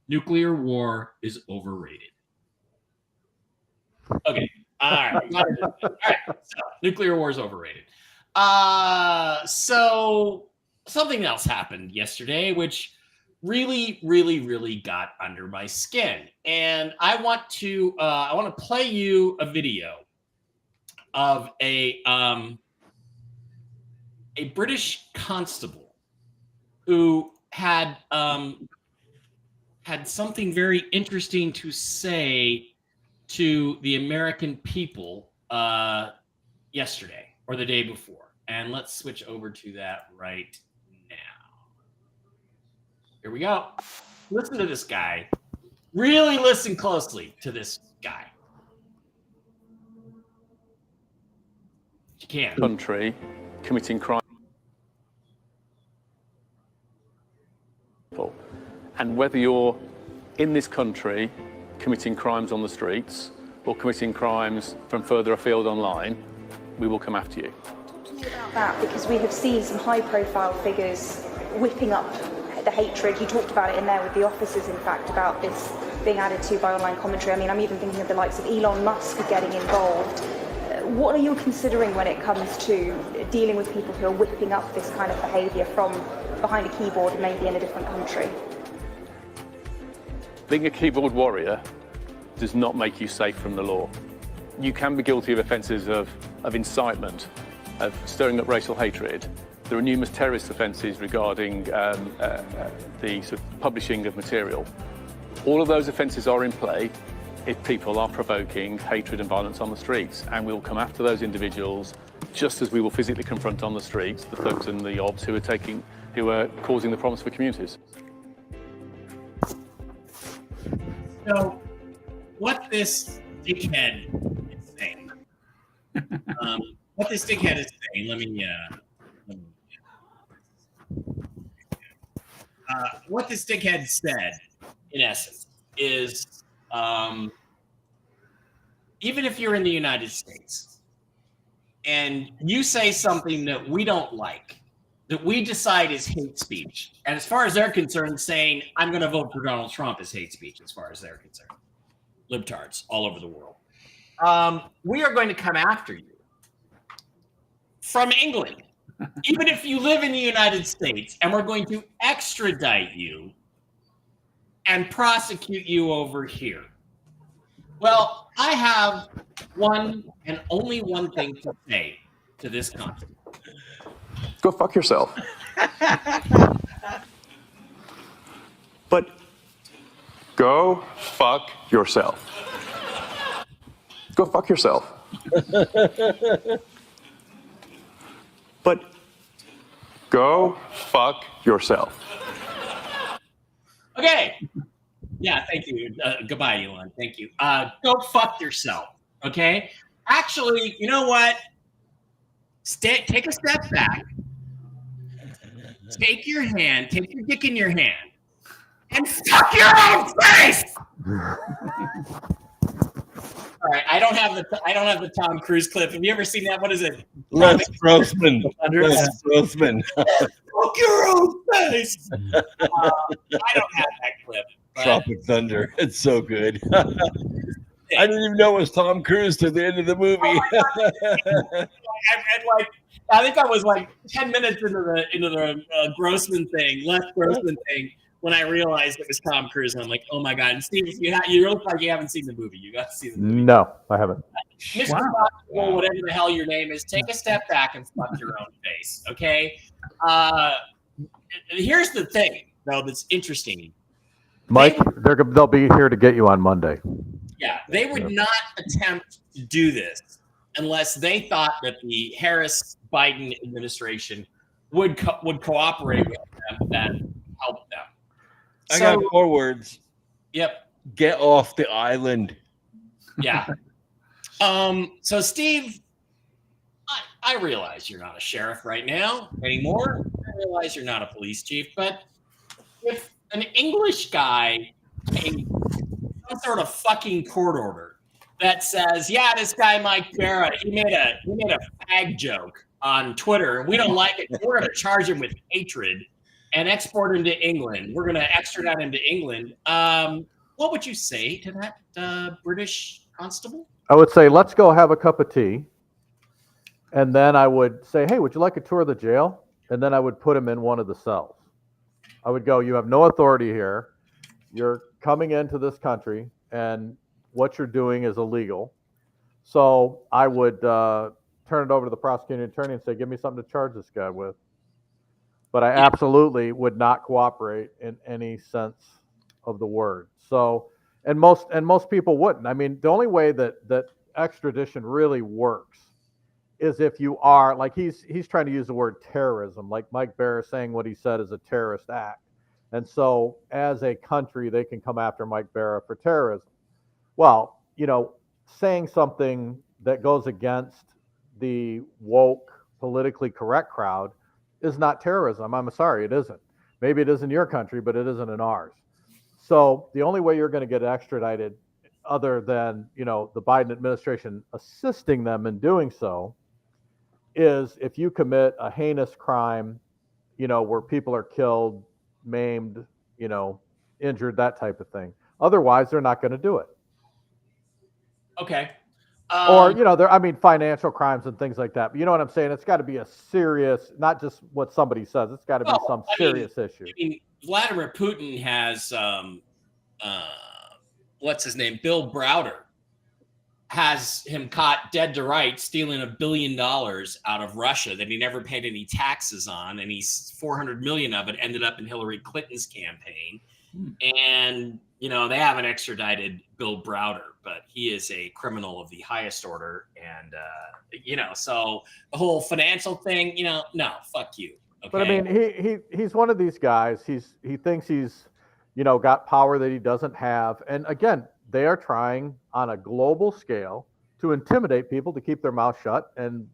Nuclear war is overrated. Okay. All right. So nuclear war is overrated. So something else happened yesterday, which really, really, really got under my skin. And I want to play you a video of a British constable who had something very interesting to say to the American people yesterday or the day before. And let's switch over to that right now. Here we go. Listen to this guy. Really listen closely to this guy. You can. Country committing crime. And whether you're in this country committing crimes on the streets or committing crimes from further afield online, we will come after you. Talk to me about that, because we have seen some high-profile figures whipping up the hatred. You talked about it in there with the officers, in fact, about this being added to by online commentary. I mean, I'm even thinking of the likes of Elon Musk getting involved. What are you considering when it comes to dealing with people who are whipping up this kind of behaviour from behind a keyboard, maybe in a different country? Being a keyboard warrior does not make you safe from the law. You can be guilty of offences of incitement, of stirring up racial hatred. There are numerous terrorist offences regarding the sort of publishing of material. All of those offences are in play if people are provoking hatred and violence on the streets, and we'll come after those individuals just as we will physically confront on the streets the thugs and the obs who are causing the problems for communities. So, what this dickhead is saying, let me what this dickhead said, in essence, is even if you're in the United States and you say something that we don't like, that we decide is hate speech, and as far as they're concerned, saying, I'm going to vote for Donald Trump is hate speech as far as they're concerned. Libtards all over the world. We are going to come after you from England, even if you live in the United States, and we're going to extradite you and prosecute you over here. Well, I have one and only one thing to say to this constable. Go fuck yourself. But go fuck yourself. Go fuck yourself. But go fuck yourself. Okay. Yeah, thank you. Goodbye, Elon. Thank you. Go fuck yourself. Okay. Actually, you know what? Take a step back. Take your dick in your hand, and fuck your own face. All right, I don't have the Tom Cruise clip. Have you ever seen that? What is it? Les Grossman. Les Grossman. Fuck your own face. I don't have that clip. Tropic Thunder. It's so good. I didn't even know it was Tom Cruise to the end of the movie. I think I was like 10 minutes into the Grossman thing, Les Grossman thing, when I realized it was Tom Cruise. And I'm like, oh my god! And Steve, you look like you haven't seen the movie. You got to see the movie. No, I haven't. Mr. Wow. Whatever the hell your name is, take a step back and fuck your own face. Okay. Here's the thing, though, that's interesting. Mike, they'll be here to get you on Monday. Yeah, they would not attempt to do this unless they thought that the Harris-Biden administration would cooperate with them and help them. I got 4 words. Yep. Get off the island. Yeah. So Steve, I realize you're not a sheriff right now anymore. I realize you're not a police chief, but if an English guy came some sort of fucking court order that says, yeah, this guy Mike Barra, he made a fag joke on Twitter, and we don't like it. We're going to charge him with hatred and export him to England. We're going to extradite him to England. What would you say to that British constable? I would say, let's go have a cup of tea. And then I would say, hey, would you like a tour of the jail? And then I would put him in one of the cells. I would go, you have no authority here. You're coming into this country, and what you're doing is illegal. So I would turn it over to the prosecuting attorney and say, give me something to charge this guy with. But I absolutely would not cooperate in any sense of the word. So, and most people wouldn't. I mean, the only way that extradition really works is if you are, like he's trying to use the word terrorism, like Mike Barra saying what he said is a terrorist act. And so as a country, they can come after Mike Barra for terrorism. Well, saying something that goes against the woke, politically correct crowd is not terrorism. I'm sorry, it isn't. Maybe it is in your country, but it isn't in ours. So the only way you're going to get extradited, other than, the Biden administration assisting them in doing so, is if you commit a heinous crime, where people are killed, maimed, injured, that type of thing. Otherwise, they're not going to do it. Okay. Or, financial crimes and things like that. But you know what I'm saying? It's got to be a serious, not just what somebody says. It's got to be some serious issue. Vladimir Putin has, what's his name? Bill Browder has him caught dead to rights stealing $1 billion out of Russia that he never paid any taxes on, and he's $400 million of it ended up in Hillary Clinton's campaign. And they haven't extradited Bill Browder, but he is a criminal of the highest order. And so the whole financial thing, no, fuck you. Okay? But I mean, he's one of these guys. He thinks he's got power that he doesn't have. And again, they are trying on a global scale to intimidate people to keep their mouth shut and,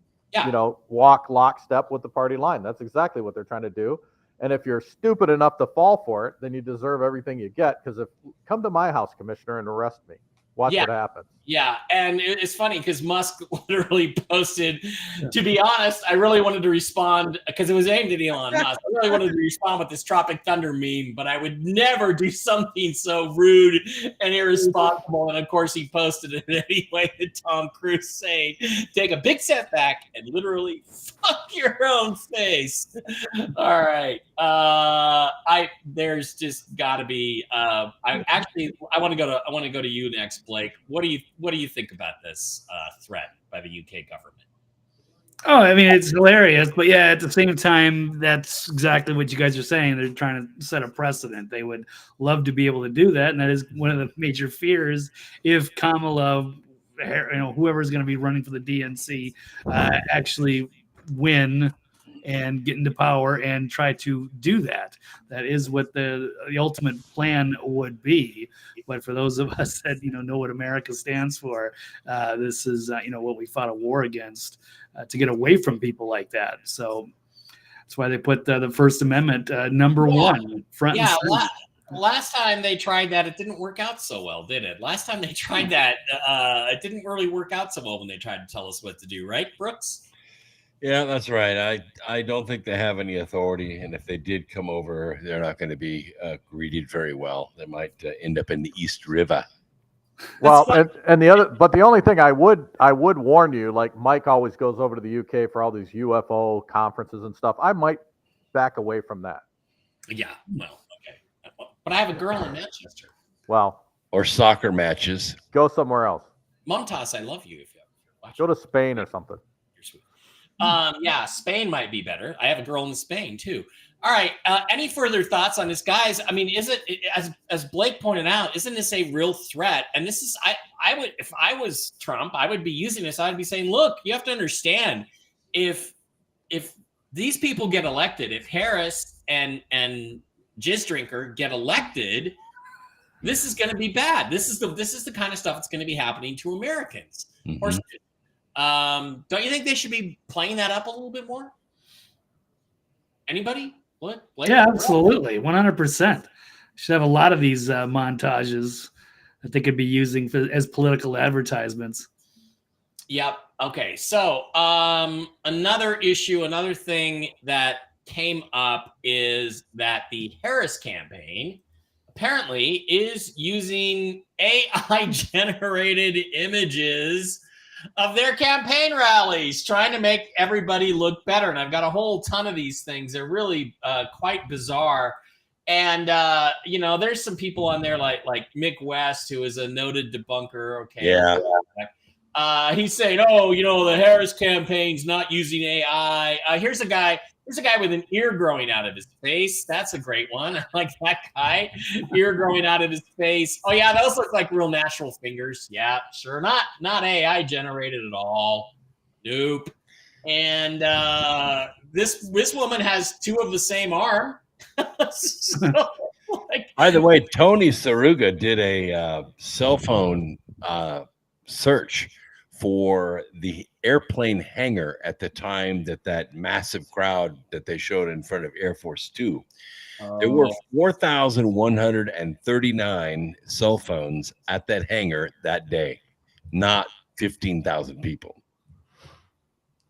walk lockstep with the party line. That's exactly what they're trying to do. And if you're stupid enough to fall for it, then you deserve everything you get. Because come to my house, Commissioner, and arrest me. Watch what happens. Yeah, and it's funny because Musk literally posted, to be honest, I really wanted to respond because it was aimed at Elon Musk. I really wanted to respond with this Tropic Thunder meme, but I would never do something so rude and irresponsible. And of course, he posted it anyway to Tom Cruise saying, take a big step back and literally fuck your own face. All right. There's just got to be. I want to go to you next, Blake. What do you think about this threat by the UK government? Oh, I mean, it's hilarious, but yeah, at the same time, that's exactly what you guys are saying. They're trying to set a precedent. They would love to be able to do that, and that is one of the major fears if Kamala, whoever's going to be running for the DNC, actually win and get into power and try to do that. That is what the ultimate plan would be. But for those of us that know what America stands for, this is what we fought a war against to get away from people like that. So that's why they put the First Amendment number one front. Yeah, and center. last time they tried that, it didn't work out so well, did it? Last time they tried that, it didn't really work out so well when they tried to tell us what to do, right, Brooks? Yeah, that's right. I don't think they have any authority, and if they did come over, they're not going to be greeted very well. They might end up in the East River. Well, and the only thing I would warn you, like Mike always goes over to the UK for all these UFO conferences and stuff. I might back away from that. Yeah, well, okay. But I have a girl in Manchester. Well, or soccer matches. Go somewhere else. Mumtaz, I love you. If you're watching. Go to Spain or something. You're sweet. Yeah, Spain might be better. I have a girl in Spain too. All right. Any further thoughts on this, guys? I mean, is it, as Blake pointed out, isn't this a real threat? And this is, I would, if I was Trump, I would be using this. I'd be saying, look, you have to understand, if these people get elected, if Harris and Jizz Drinker get elected, this is going to be bad. This is the kind of stuff that's going to be happening to Americans. Mm-hmm. Or, don't you think they should be playing that up a little bit more? Anybody? What? Yeah, absolutely, 100%. Should have a lot of these montages that they could be using as political advertisements. Yep. Okay. So another thing that came up is that the Harris campaign apparently is using AI-generated images of their campaign rallies, trying to make everybody look better. And I've got a whole ton of these things. They're really quite bizarre. And, there's some people on there like Mick West, who is a noted debunker. Okay. Yeah. He's saying, the Harris campaign's not using AI. Here's a guy with an ear growing out of his face. That's a great one. I like that guy. Ear growing out of his face. Oh yeah, those look like real natural fingers. Yeah, sure. Not AI generated at all. Nope. And this woman has two of the same arm. So, by the way, Tony Saruga did a cell phone search for the airplane hangar at the time that massive crowd that they showed in front of Air Force Two. There were 4,139 cell phones at that hangar that day, not 15,000 people.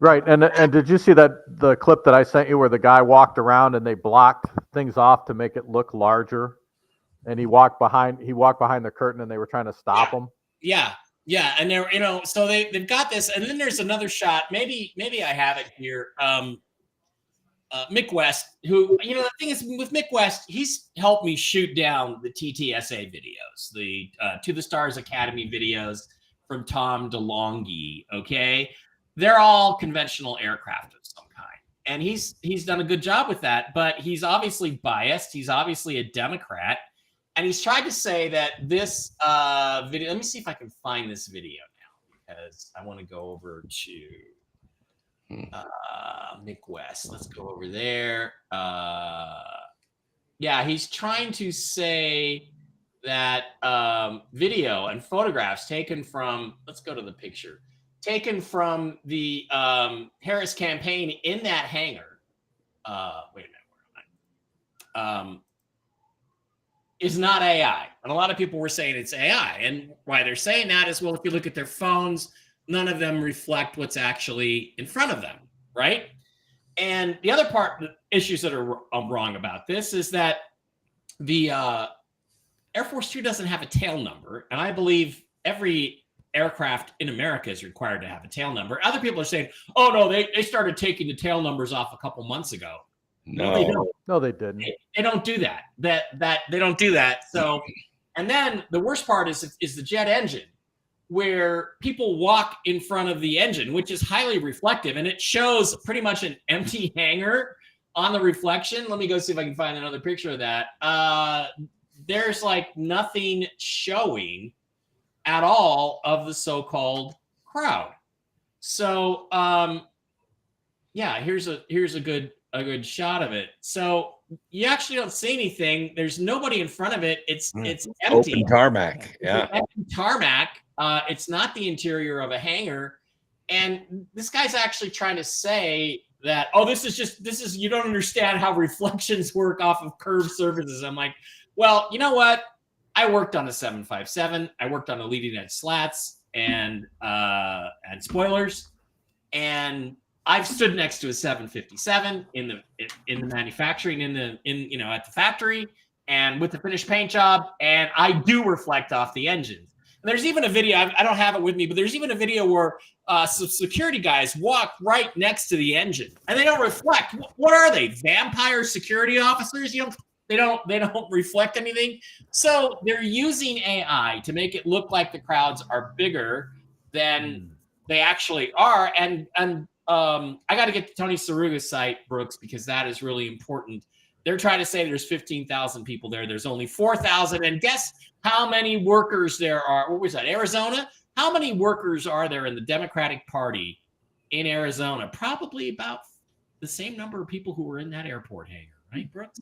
Right, and did you see the clip that I sent you where the guy walked around and they blocked things off to make it look larger, and he walked behind the curtain and they were trying to stop him? Yeah, and they're so they've got this, and then there's another shot. Maybe I have it here. Mick West, who the thing is with Mick West, he's helped me shoot down the TTSA videos, the To the Stars Academy videos from Tom DeLonghi. Okay, they're all conventional aircraft of some kind, and he's done a good job with that. But he's obviously biased. He's obviously a Democrat. And he's tried to say that this video, let me see if I can find this video now, because I want to go over to Mick West. Let's go over there. Yeah, he's trying to say that video and photographs taken from, let's go to the picture, taken from the Harris campaign in that hangar. Wait a minute, where am I? Is not AI. And a lot of people were saying it's AI. And why they're saying that is, well, if you look at their phones, none of them reflect what's actually in front of them, right? And the other part, the issues that are wrong about this is that the Air Force Two doesn't have a tail number. And I believe every aircraft in America is required to have a tail number. Other people are saying, oh, no, they started taking the tail numbers off a couple months ago. No, they don't. No, they didn't. They don't do that. That they don't do that. So, and then the worst part is the jet engine, where people walk in front of the engine, which is highly reflective, and it shows pretty much an empty hangar on the reflection. Let me go see if I can find another picture of that. There's like nothing showing at all of the so-called crowd. So, yeah, here's a good shot of it. So you actually don't see anything. There's nobody in front of it. It's empty. Open tarmac. Yeah. It's empty tarmac. It's not the interior of a hangar. And this guy's actually trying to say that, oh, this is you don't understand how reflections work off of curved surfaces. I'm like, well, you know what? I worked on a 757. I worked on the leading edge slats and spoilers, and I've stood next to a 757 in the manufacturing at the factory and with the finished paint job, and I do reflect off the engines. And there's even a video, I don't have it with me, but there's even a video where some security guys walk right next to the engine and they don't reflect. What are they? Vampire security officers? They don't reflect anything. So they're using AI to make it look like the crowds are bigger than they actually are. And I got to get to Tony Saruga's site, Brooks, because that is really important. They're trying to say there's 15,000 people there. There's only 4,000. And guess how many workers there are? What was that? Arizona? How many workers are there in the Democratic Party in Arizona? Probably about the same number of people who were in that airport hangar, right, Brooks?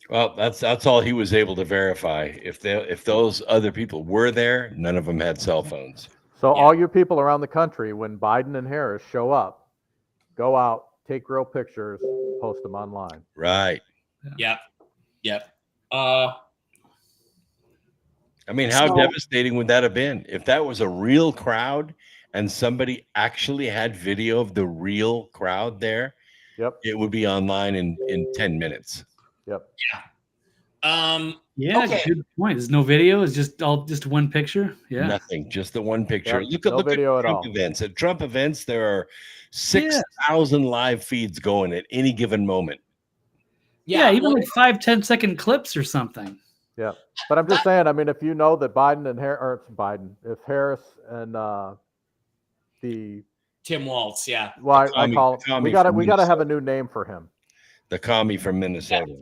Well, that's all he was able to verify. If those other people were there, none of them had cell phones. So all you people around the country, when Biden and Harris show up, go out, take real pictures, post them online. Right. Yep. I mean, how devastating would that have been if that was a real crowd and somebody actually had video of the real crowd there? Yep. It would be online in 10 minutes. Yep. Yeah, okay. good point. There's no video. It's just one picture. Yeah. Nothing, just the one picture. Yep, Look video at at Trump all. events. At Trump events, there are 6,000 live feeds going at any given moment. Yeah, even like 5-10 second clips or something. Yeah, but I'm just saying. I mean, if you know that if Harris and the Tim Walz, yeah. Well, I call him. We gotta have a new name for him. The commie from Minnesota.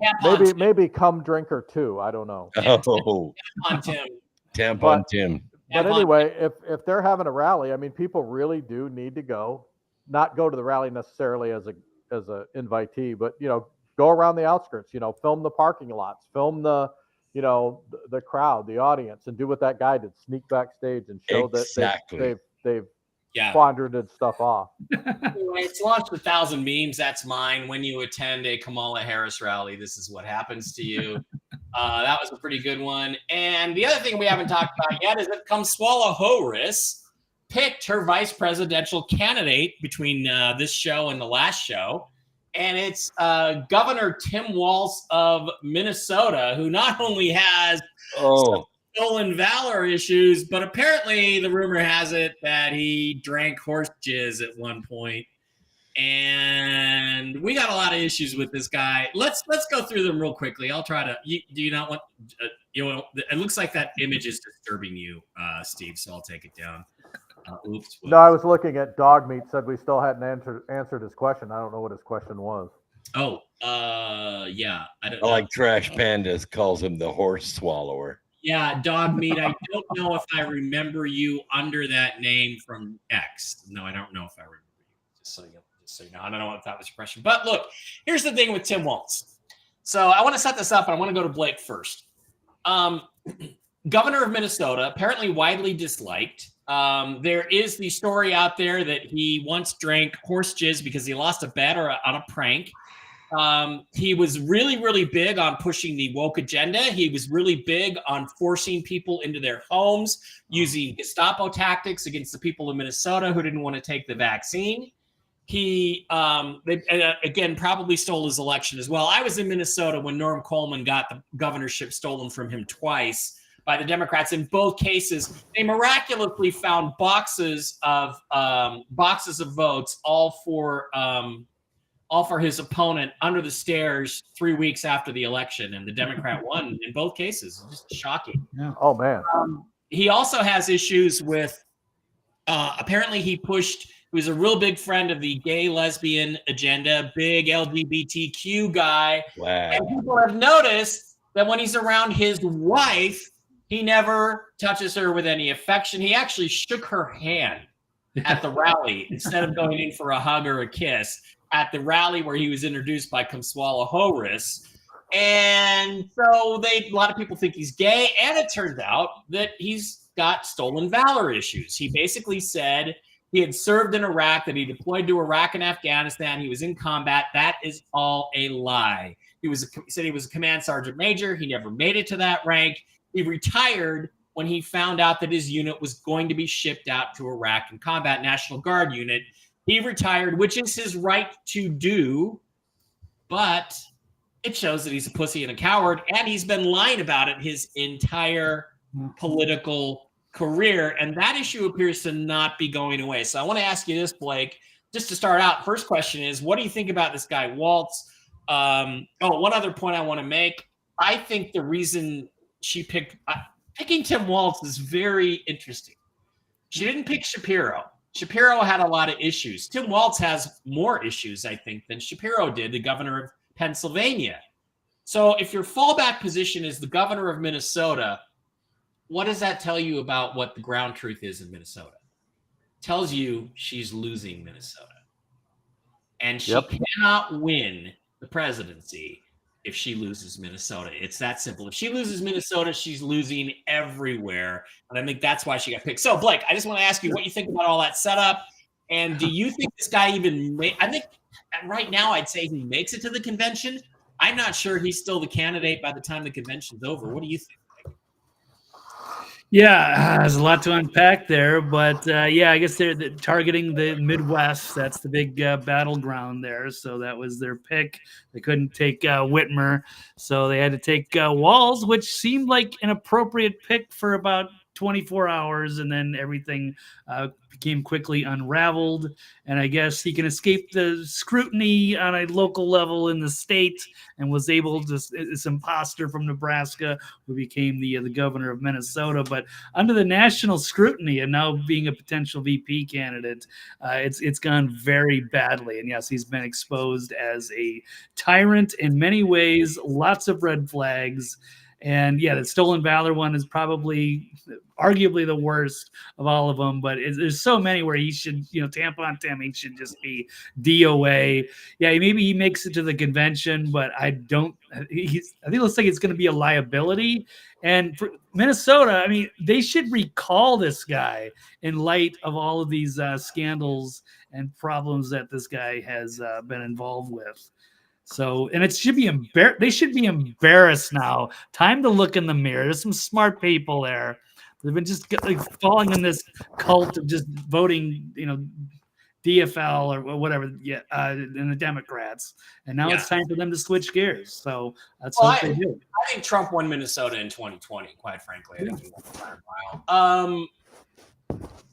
Maybe Cum Drinker too. I don't know. Oh, Tampon Tim. Tampon Tim. But anyway, if they're having a rally, I mean, people really do need to go. Not go to the rally necessarily as a invitee, but go around the outskirts. Film the parking lots, film the crowd, the audience, and do what that guy did: sneak backstage and show that they've quadrated stuff off. It's launched 1,000 memes. That's mine. When you attend a Kamala Harris rally, this is what happens to you. That was a pretty good one. And the other thing we haven't talked about yet is that Kamala Harris picked her vice presidential candidate between this show and the last show. And it's Governor Tim Walz of Minnesota, who not only has stolen valor issues, but apparently the rumor has it that he drank horse jizz at one point. And we got a lot of issues with this guy. Let's go through them real quickly. I'll try to. Do you not want? It looks like that image is disturbing you, Steve. So I'll take it down. Oops. No, I was looking at Dog Meat. Said we still hadn't answered his question. I don't know what his question was. Oh, yeah. I don't know. Like Trash Pandas calls him the horse swallower. Yeah, Dog Meat. I don't know if I remember you under that name from X. No, I don't know if I remember you. Just so you know, I don't know if that was your question. But look, here's the thing with Tim Walz. So I want to set this up, and I want to go to Blake first. Governor of Minnesota, apparently widely disliked. There is the story out there that he once drank horse jizz because he lost a bet on a prank. He was really, really big on pushing the woke agenda. He was really big on forcing people into their homes, using Gestapo tactics against the people of Minnesota who didn't want to take the vaccine. He, again, probably stole his election as well. I was in Minnesota when Norm Coleman got the governorship stolen from him twice by the Democrats. In both cases, they miraculously found boxes of votes, all for his opponent under the stairs 3 weeks after the election, and the Democrat won in both cases. Just shocking. Yeah. Oh man. He also has issues with. Apparently, he was a real big friend of the gay lesbian agenda, big LGBTQ guy. Wow. And people have noticed that when he's around his wife, he never touches her with any affection. He actually shook her hand at the rally instead of going in for a hug or a kiss at the rally where he was introduced by Kamala Harris. And so a lot of people think he's gay. And it turns out that he's got stolen valor issues. He basically said he had served in Iraq, that he deployed to Iraq and Afghanistan. He was in combat. That is all a lie. He said he was a command sergeant major. He never made it to that rank. He retired when he found out that his unit was going to be shipped out to Iraq and combat, National Guard unit. He retired, which is his right to do, but it shows that he's a pussy and a coward, and he's been lying about it his entire political career, and that issue appears to not be going away. So I want to ask you this, Blake, just to start out. First question is, what do you think about this guy, Waltz? One other point I want to make. I think the reason she picking Tim Waltz is very interesting. She didn't pick Shapiro. Shapiro had a lot of issues. Tim Waltz has more issues, I think, than Shapiro did, the governor of Pennsylvania. So if your fallback position is the governor of Minnesota, what does that tell you about what the ground truth is in Minnesota? It tells you she's losing Minnesota. And she cannot win the presidency if she loses Minnesota. It's that simple. If she loses Minnesota, she's losing everywhere. And I think that's why she got picked. So, Blake, I just want to ask you what you think about all that setup. And do you think this guy even I think right now I'd say he makes it to the convention. I'm not sure he's still the candidate by the time the convention's over. What do you think? Yeah, there's a lot to unpack there, but I guess they're targeting the Midwest. That's the big battleground there. So that was their pick. They couldn't take Whitmer, so they had to take Walz, which seemed like an appropriate pick for about 24 hours, and then everything became quickly unraveled. And I guess he can escape the scrutiny on a local level in the state, and was able to, this imposter from Nebraska who became the governor of Minnesota. But under the national scrutiny and now being a potential VP candidate, it's gone very badly. And yes, he's been exposed as a tyrant in many ways, lots of red flags. And yeah, the stolen valor one is probably arguably the worst of all of them, but there's so many where he should, Tampon Timmy should just be DOA. Yeah, maybe he makes it to the convention, but I think it looks like it's going to be a liability. And for Minnesota, I mean, they should recall this guy in light of all of these scandals and problems that this guy has been involved with. So, and it should be they should be embarrassed now. Time to look in the mirror. There's some smart people there. They've been just falling in this cult of just voting, DFL or whatever, in the Democrats. And now it's time for them to switch gears. So that's what they do. I think Trump won Minnesota in 2020, quite frankly. I think he won for a while.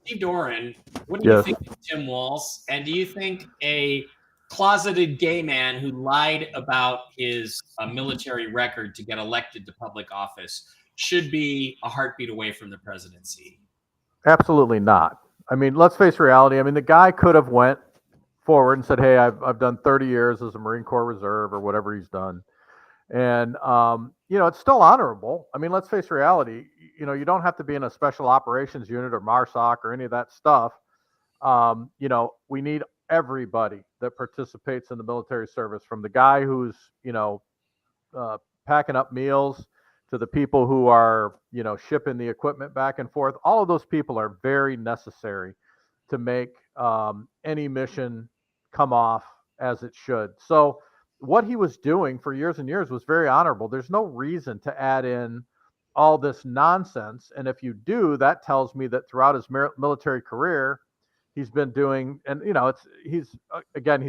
Steve Doran, what do you think of Tim Walz? And do you think a closeted gay man who lied about his military record to get elected to public office should be a heartbeat away from the presidency? Absolutely not. I mean, let's face reality. I mean, the guy could have went forward and said, hey, I've done 30 years as a Marine Corps Reserve or whatever he's done. And, it's still honorable. I mean, let's face reality. You don't have to be in a special operations unit or MARSOC or any of that stuff. We need everybody that participates in the military service, from the guy who's, packing up meals to the people who are, shipping the equipment back and forth. All of those people are very necessary to make any mission come off as it should. So what he was doing for years and years was very honorable. There's no reason to add in all this nonsense. And if you do, that tells me that throughout his military career, he's been doing, and he's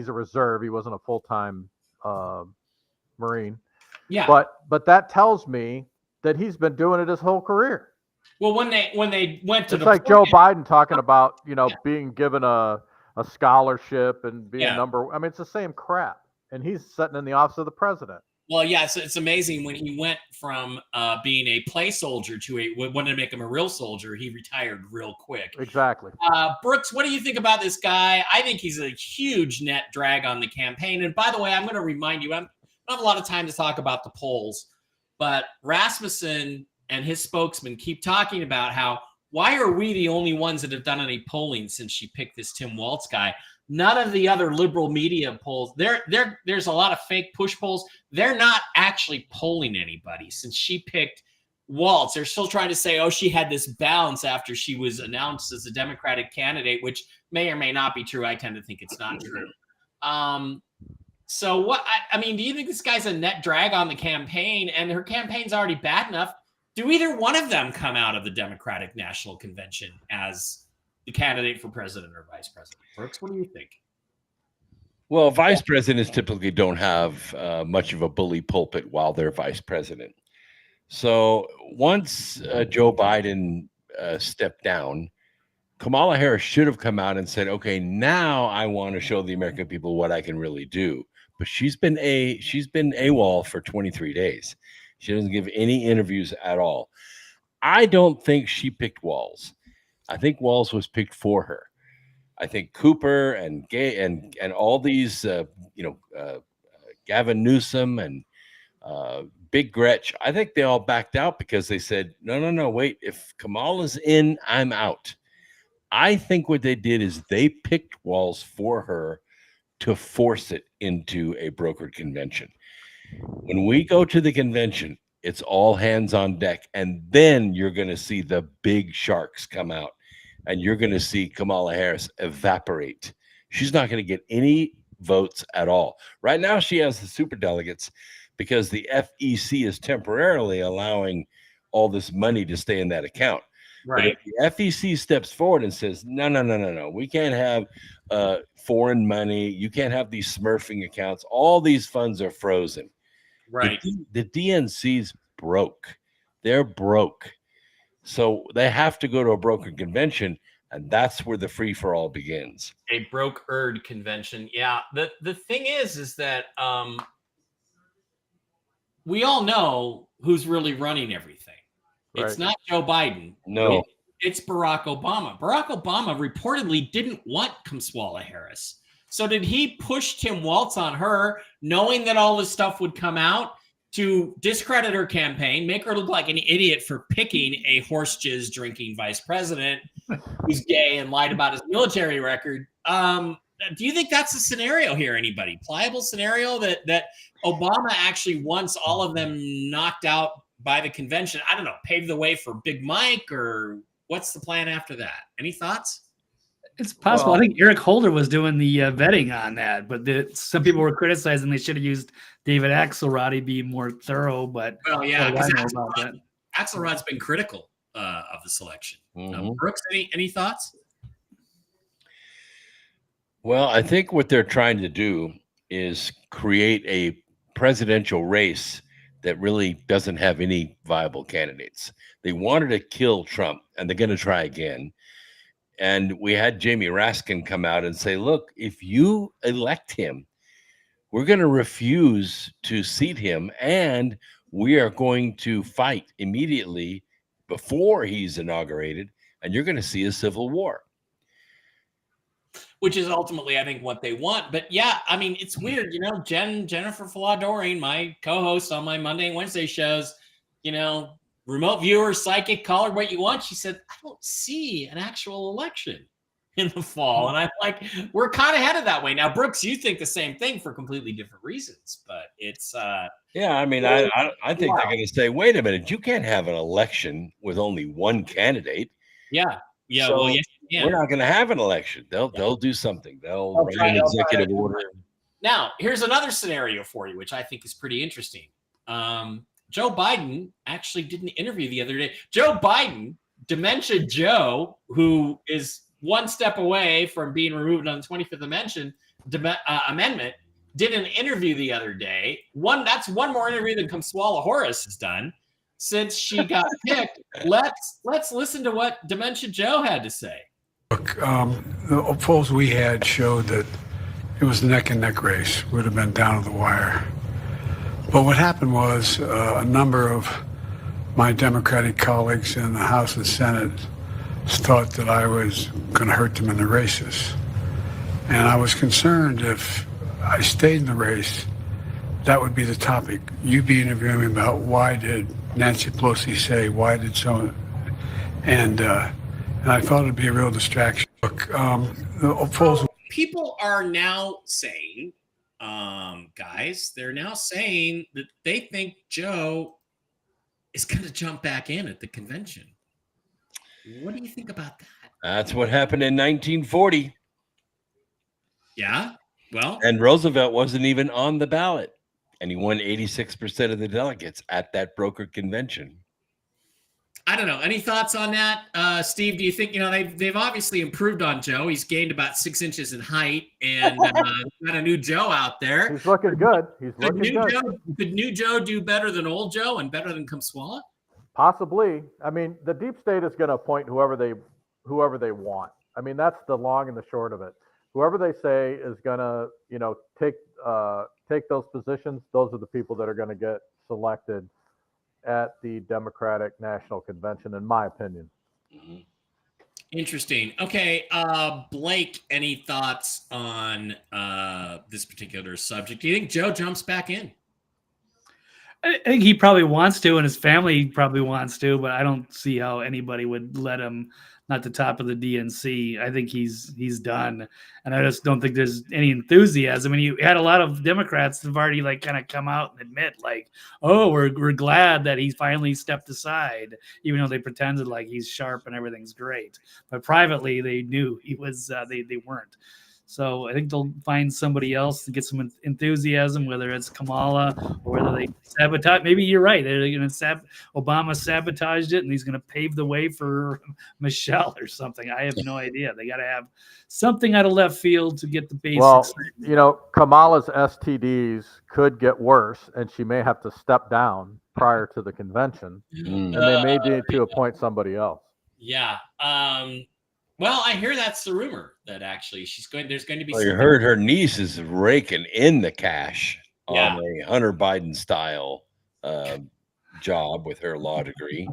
a reserve. He wasn't a full-time Marine. Yeah. But that tells me that he's been doing it his whole career. Well, when they went to, it's like Joe Biden talking about being given a scholarship and being number. I mean, it's the same crap. And he's sitting in the office of the president. Well, yeah, it's amazing when he went from being a play soldier to wanted to make him a real soldier. He retired real quick. Exactly. Brooks, what do you think about this guy? I think he's a huge net drag on the campaign. And by the way, I'm going to remind you, I don't have a lot of time to talk about the polls, but Rasmussen and his spokesman keep talking about why are we the only ones that have done any polling since she picked this Tim Waltz guy? None of the other liberal media polls, there's a lot of fake push polls. They're not actually polling anybody since she picked Waltz. They're still trying to say, oh, she had this bounce after she was announced as a Democratic candidate, which may or may not be true. I tend to think it's not true. So what, I mean, do you think this guy's a net drag on the campaign, and her campaign's already bad enough? Do either one of them come out of the Democratic National Convention as the candidate for president or vice president? Brooks, what do you think? Well, vice presidents typically don't have much of a bully pulpit while they're vice president. So once Joe Biden stepped down, Kamala Harris should have come out and said, okay, now I want to show the American people what I can really do. But she's been AWOL for 23 days. She doesn't give any interviews at all. I don't think she picked Walz. I think Walz was picked for her. I think Cooper and Gay and all these, Gavin Newsom and Big Gretch, I think they all backed out because they said, no, wait, if Kamala's in, I'm out. I think what they did is they picked Walz for her to force it into a brokered convention. When we go to the convention, it's all hands on deck, and then you're going to see the big sharks come out. And you're going to see Kamala Harris evaporate. She's not going to get any votes at all. Right now, she has the superdelegates because the FEC is temporarily allowing all this money to stay in that account. Right. But if the FEC steps forward and says, no, we can't have foreign money. You can't have these smurfing accounts. All these funds are frozen. Right. The DNC's broke. They're broke. So they have to go to a brokered convention, and that's where the free-for-all begins. A brokered convention. Yeah. The thing is that we all know who's really running everything. Right. It's not Joe Biden. No. It's Barack Obama. Barack Obama reportedly didn't want Kamala Harris. So did he push Tim Walz on her, knowing that all this stuff would come out, to discredit her campaign, make her look like an idiot for picking a horse jizz drinking vice president who's gay and lied about his military record? Do you think that's a scenario here, anybody? Pliable scenario that Obama actually wants all of them knocked out by the convention? I don't know, pave the way for Big Mike, or what's the plan after that? Any thoughts? It's possible. I think Eric Holder was doing the vetting on that, but some people were criticizing they should have used David Axelrod to be more thorough. But well, yeah, because Axelrod, Axelrod's been critical of the selection. Mm-hmm. Brooks, any thoughts? Well, I think what they're trying to do is create a presidential race that really doesn't have any viable candidates. They wanted to kill Trump, and they're going to try again. And we had Jamie Raskin come out and say, look, if you elect him, we're going to refuse to seat him, and we are going to fight immediately before he's inaugurated, and you're going to see a civil war. Which is ultimately, I think, what they want. But yeah, I mean, it's weird, Jennifer Flaw-Doring, my co-host on my Monday and Wednesday shows, remote viewer, psychic, call her what you want. She said, I don't see an actual election in the fall. And I'm like, we're kind of headed that way. Now, Brooks, you think the same thing for completely different reasons, but it's yeah, I mean, I think they're going to say, wait a minute, you can't have an election with only one candidate. Yeah. So well, yes, we're not going to have an election. They'll do something. They'll write an executive order. Now, here's another scenario for you, which I think is pretty interesting. Joe Biden actually did an interview the other day. Joe Biden, Dementia Joe, who is one step away from being removed on the 25th Amendment, did an interview the other day. That's one more interview than Kamala Harris has done since she got picked. Let's listen to what Dementia Joe had to say. Look, the polls we had showed that it was a neck-and-neck race. Would have been down to the wire. But what happened was a number of my Democratic colleagues in the House and Senate thought that I was going to hurt them in the races. And I was concerned if I stayed in the race, that would be the topic. You'd be interviewing me about why did Nancy Pelosi say, why did so, and I thought it'd be a real distraction. Look, the polls. People are now saying, guys, they're now saying that they think Joe is going to jump back in at the convention. What do you think about that? That's what happened in 1940. Yeah. Well, and Roosevelt wasn't even on the ballot, and he won 86% of the delegates at that broker convention. I don't know. Any thoughts on that, Steve? Do you think they've obviously improved on Joe? He's gained about 6 inches in height, and got a new Joe out there. He's looking good. Could new Joe do better than old Joe and better than Kumswalla? Possibly. I mean, the deep state is going to appoint whoever they want. I mean, that's the long and the short of it. Whoever they say is going to, take those positions, those are the people that are going to get selected at the Democratic National Convention, in my opinion. Mm-hmm. Interesting. Okay, Blake, any thoughts on this particular subject? Do you think Joe jumps back in? I think he probably wants to, and his family probably wants to, but I don't see how anybody would let him not the top of the DNC. I think he's done, and I just don't think there's any enthusiasm. I mean, you had a lot of Democrats that have already kind of come out and admit oh, we're glad that he finally stepped aside, even though they pretended like he's sharp and everything's great. But privately, they knew he was. They weren't. So I think they'll find somebody else to get some enthusiasm, whether it's Kamala or whether they sabotage. Maybe you're right. They're going to Obama sabotaged it, and he's going to pave the way for Michelle or something. I have no idea. They got to have something out of left field to get the basics. Well, Kamala's STDs could get worse, and she may have to step down prior to the convention, and they may need to appoint somebody else. Yeah. Well, I hear that's the rumor that actually there's going to be. Well, you heard her niece is raking in the cash on a Hunter Biden style job with her law degree.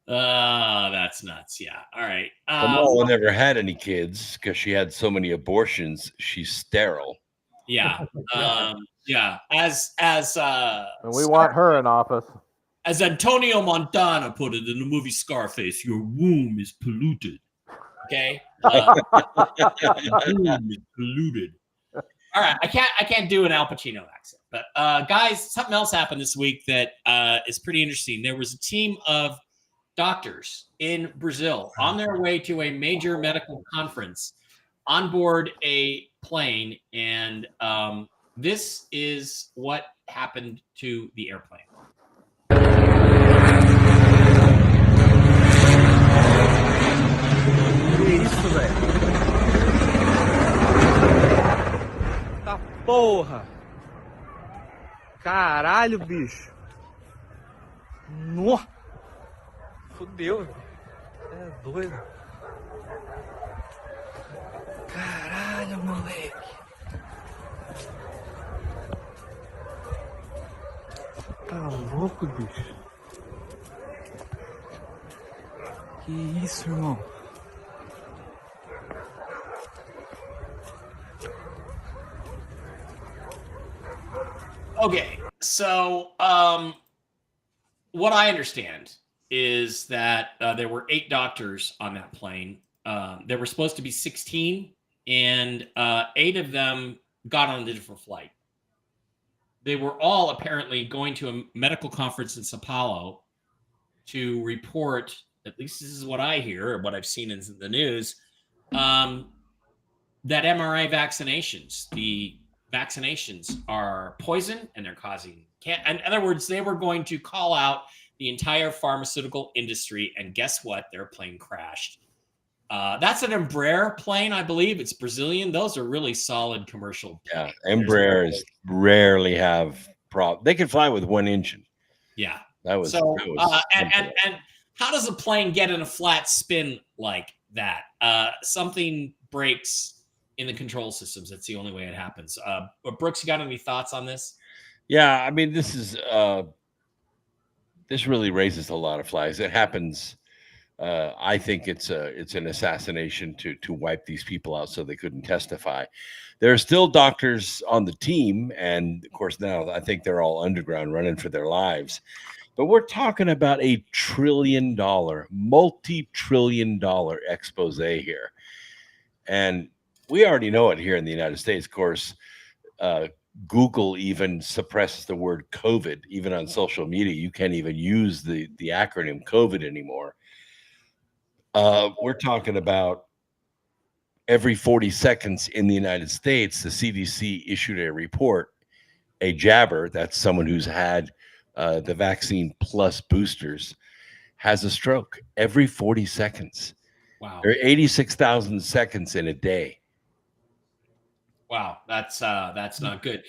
That's nuts. Yeah. All right. Kamala never had any kids because she had so many abortions. She's sterile. Yeah. Yeah. As and we want her in office. As Antonio Montana put it in the movie Scarface, your womb is polluted. Okay. Polluted. All right. I can't do an Al Pacino accent, but guys, something else happened this week that is pretty interesting. There was a team of doctors in Brazil on their way to a major medical conference on board a plane, and this is what happened to the airplane. Isso, velho. Tá porra. Caralho, bicho. Nossa. Fudeu, velho. É doido. Caralho, moleque. Tá louco, bicho. Que isso, irmão? Okay, so what I understand is that there were 8 doctors on that plane. There were supposed to be 16, and 8 of them got on a different flight. They were all apparently going to a medical conference in Sao Paulo to report, at least this is what I hear, or what I've seen in the news, that mRNA vaccinations, the vaccinations are poison and they're causing in other words, they were going to call out the entire pharmaceutical industry, and guess what? Their plane crashed. That's an Embraer plane, I believe. It's Brazilian. Those are really solid commercial planes. Yeah, Embraers rarely have problems. They can fly with 1 engine. Yeah. That was and how does a plane get in a flat spin like that? Something breaks in the control systems. That's the only way it happens. But Brooks, you got any thoughts on this? Yeah, I mean, this really raises a lot of flags. It happens. I think it's an assassination to wipe these people out so they couldn't testify. There are still doctors on the team, and of course now I think they're all underground running for their lives. But we're talking about a multi-trillion-dollar expose here, and we already know it here in the United States. Of course, Google even suppresses the word COVID, even on social media. You can't even use the acronym COVID anymore. We're talking about every 40 seconds in the United States, the CDC issued a report, a jabber, that's someone who's had the vaccine plus boosters, has a stroke every 40 seconds. Wow. There are 86,000 seconds in a day. Wow, that's not good.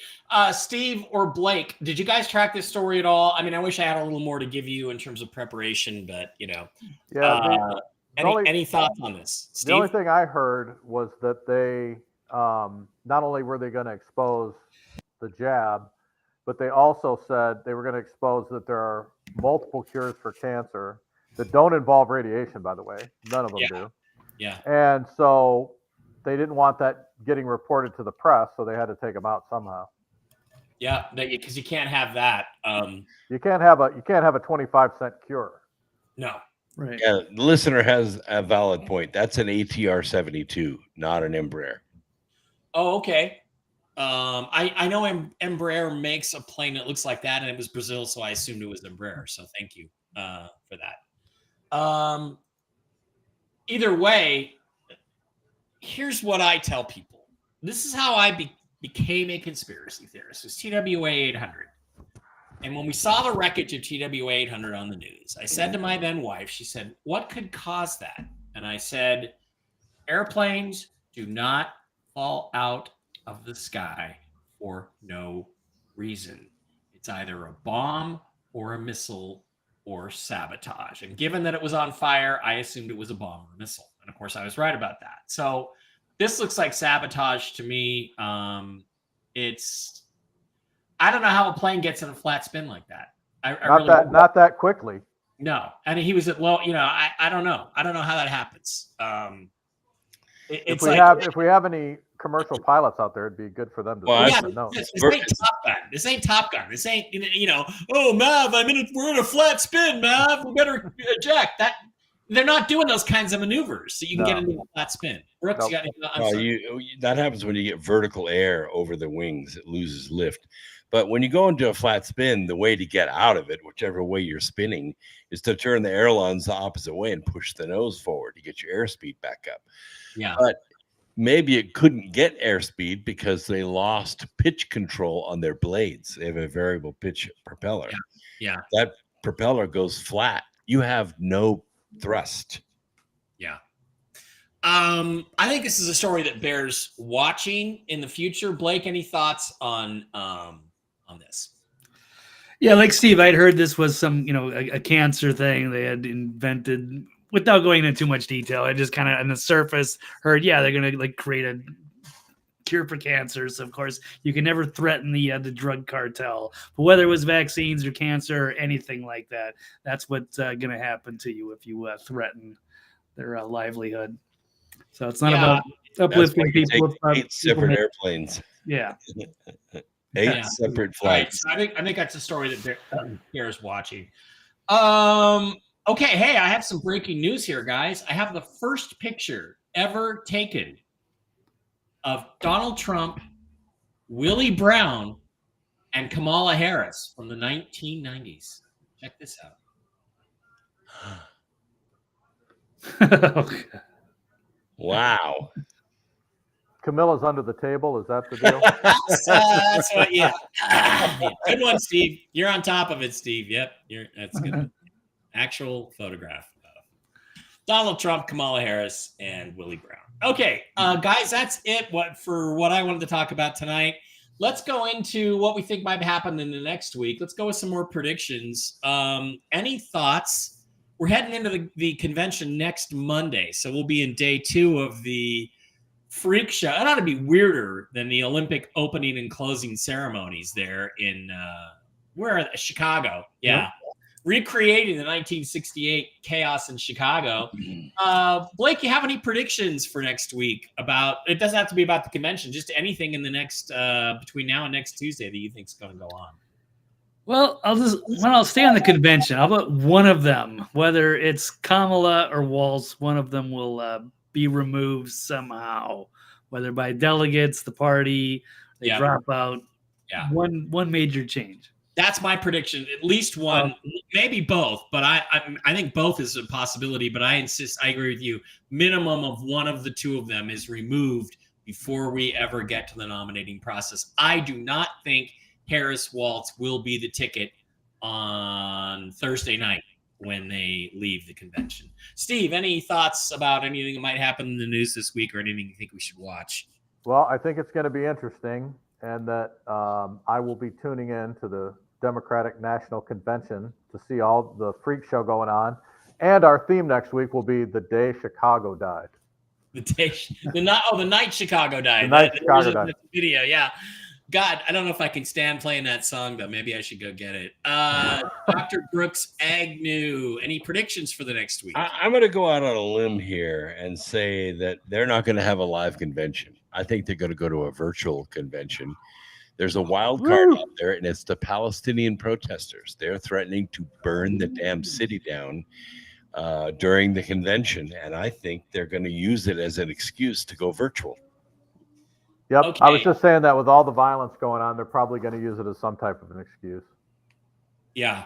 Steve or Blake, did you guys track this story at all? I mean, I wish I had a little more to give you in terms of preparation, but any thoughts on this? Steve? The only thing I heard was that they not only were they going to expose the jab, but they also said they were going to expose that there are multiple cures for cancer that don't involve radiation, by the way. None of them do. Yeah. And so they didn't want that getting reported to the press, so they had to take them out somehow. Yeah, because you can't have that. You can't have a 25-cent cure. No. Right. Yeah, the listener has a valid point. That's an ATR 72, not an Embraer. Oh, okay. I know Embraer makes a plane that looks like that, and it was Brazil, so I assumed it was Embraer. So thank you for that. Either way, here's what I tell people. This is how I became a conspiracy theorist. It was TWA 800. And when we saw the wreckage of TWA 800 on the news, I said to my then wife, she said, what could cause that? And I said, airplanes do not fall out of the sky for no reason. It's either a bomb or a missile or sabotage. And given that it was on fire, I assumed it was a bomb or a missile. And of course, I was right about that. So this looks like sabotage to me. I don't know how a plane gets in a flat spin like that. Not that quickly. No. And he was at low, I don't know. I don't know how that happens. If we have any commercial pilots out there, it'd be good for them to know. This ain't Top Gun. This ain't Top Gun. This ain't, oh, Mav, we're in a flat spin, Mav. We better eject. They're not doing those kinds of maneuvers, so you can get into a flat spin. Brooks, that happens when you get vertical air over the wings. It loses lift. But when you go into a flat spin, the way to get out of it, whichever way you're spinning, is to turn the ailerons the opposite way and push the nose forward to get your airspeed back up. Yeah. But maybe it couldn't get airspeed because they lost pitch control on their blades. They have a variable pitch propeller. Yeah. That propeller goes flat. You have no thrust. Yeah. I think this is a story that bears watching in the future. Blake, any thoughts on this? Yeah, like Steve, I'd heard this was some, a cancer thing they had invented. Without going into too much detail, I just kind of on the surface heard, they're going to create a cure for cancer. So of course, you can never threaten the drug cartel. But whether it was vaccines or cancer or anything like that, that's what's going to happen to you if you threaten their livelihood. So it's not about uplifting people. 8 separate airplanes. Yeah. 8 separate flights. Right. So I think that's a story that bears watching. Okay, hey, I have some breaking news here, guys. I have the first picture ever taken of Donald Trump, Willie Brown, and Kamala Harris from the 1990s. Check this out. Wow. Camilla's under the table. Is that the deal? That's what, yeah. Good one, Steve. You're on top of it, Steve. Yep. That's good. Actual photograph of Donald Trump, Kamala Harris, and Willie Brown. Okay, guys, that's it for what I wanted to talk about tonight. Let's go into what we think might happen in the next week. Let's go with some more predictions. Any thoughts? We're heading into the convention next Monday, so we'll be in day 2 of the freak show. It ought to be weirder than the Olympic opening and closing ceremonies there in Chicago. Yeah. Yep. Recreating the 1968 chaos in Chicago. Blake, you have any predictions for next week about, it doesn't have to be about the convention, just anything in the next, between now and next Tuesday that you think is going to go on? Well, I'll stay on the convention. How about one of them, whether it's Kamala or Walz, one of them will be removed somehow, whether by delegates, the party, they drop out. Yeah. One major change. That's my prediction. At least one, maybe both, but I think both is a possibility. But I insist, I agree with you. Minimum of one of the two of them is removed before we ever get to the nominating process. I do not think Harris Waltz will be the ticket on Thursday night when they leave the convention. Steve, any thoughts about anything that might happen in the news this week or anything you think we should watch? Well, I think it's going to be interesting, and that I will be tuning in to the Democratic National Convention to see all the freak show going on. And our theme next week will be the day Chicago died. The night Chicago died. The night Chicago died. Video, yeah. God, I don't know if I can stand playing that song, though. Maybe I should go get it. Dr. Brooks Agnew, any predictions for the next week? I'm going to go out on a limb here and say that they're not going to have a live convention. I think they're going to go to a virtual convention. There's a wild card out there, and it's the Palestinian protesters. They're threatening to burn the damn city down during the convention, and I think they're going to use it as an excuse to go virtual. Yep, Okay. I was just saying that with all the violence going on, they're probably going to use it as some type of an excuse. Yeah.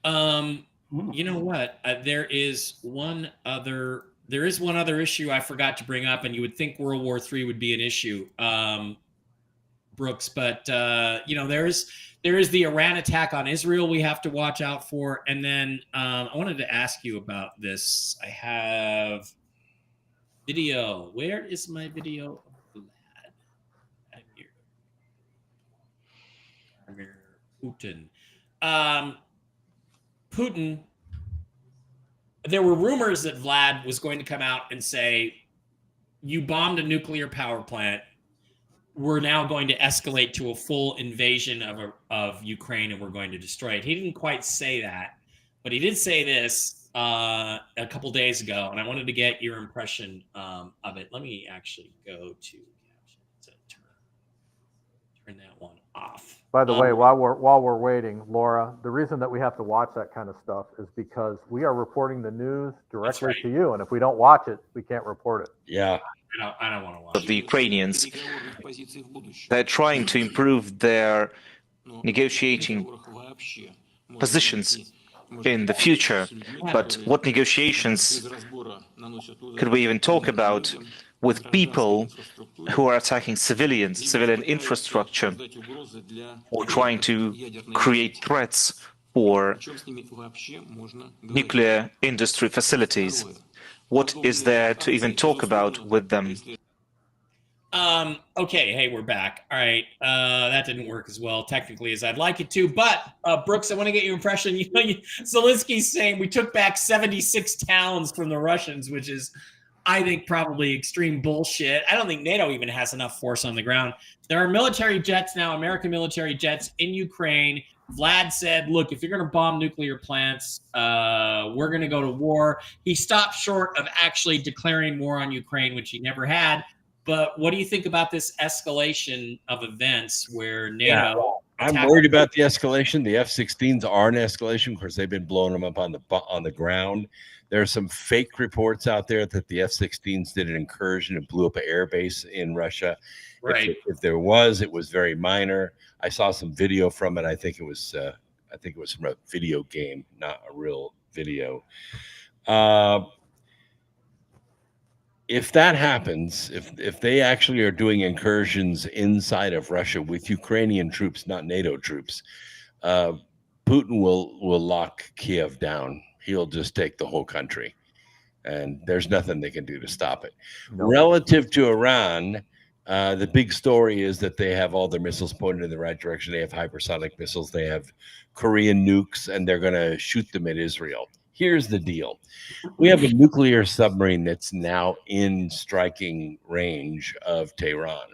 You know what? There is one other issue I forgot to bring up, and you would think World War III would be an issue, Brooks, but there is the Iran attack on Israel we have to watch out for, and then I wanted to ask you about this. I have video. Where is my video? Putin. Putin. There were rumors that Vlad was going to come out and say, "You bombed a nuclear power plant. We're now going to escalate to a full invasion of Ukraine, and we're going to destroy it." He didn't quite say that, but he did say this a couple days ago, and I wanted to get your impression of it. Let me actually go to turn that one off. By the way, while we're waiting, Laura, the reason that we have to watch that kind of stuff is because we are reporting the news directly to you, and if we don't watch it, we can't report it. Yeah. I don't want to watch of the Ukrainians. They're trying to improve their negotiating positions in the future. But what negotiations could we even talk about with people who are attacking civilian infrastructure, or trying to create threats for nuclear industry facilities? What is there to even talk about with them? Okay, hey, we're back. All right, that didn't work as well technically as I'd like it to. But Brooks, I want to get your impression. Zelensky's saying we took back 76 towns from the Russians, which is, I think, probably extreme bullshit. I don't think NATO even has enough force on the ground. There are military jets now, American military jets in Ukraine. Vlad said, look, if you're going to bomb nuclear plants, we're going to go to war. He stopped short of actually declaring war on Ukraine, which he never had. But what do you think about this escalation of events where NATO... I'm worried about the escalation. The F-16s are an escalation. Of course, they've been blowing them up on the ground. There are some fake reports out there that the F-16s did an incursion and blew up an air base in Russia. Right. If there was, it was very minor. I saw some video from it. I think it was from a video game, not a real video. If that happens, if they actually are doing incursions inside of Russia with Ukrainian troops, not NATO troops, Putin will lock Kiev down. He'll just take the whole country, and there's nothing they can do to stop it. No. Relative to Iran, the big story is that they have all their missiles pointed in the right direction. They have hypersonic missiles. They have Korean nukes, and they're going to shoot them at Israel. Here's the deal. We have a nuclear submarine that's now in striking range of Tehran.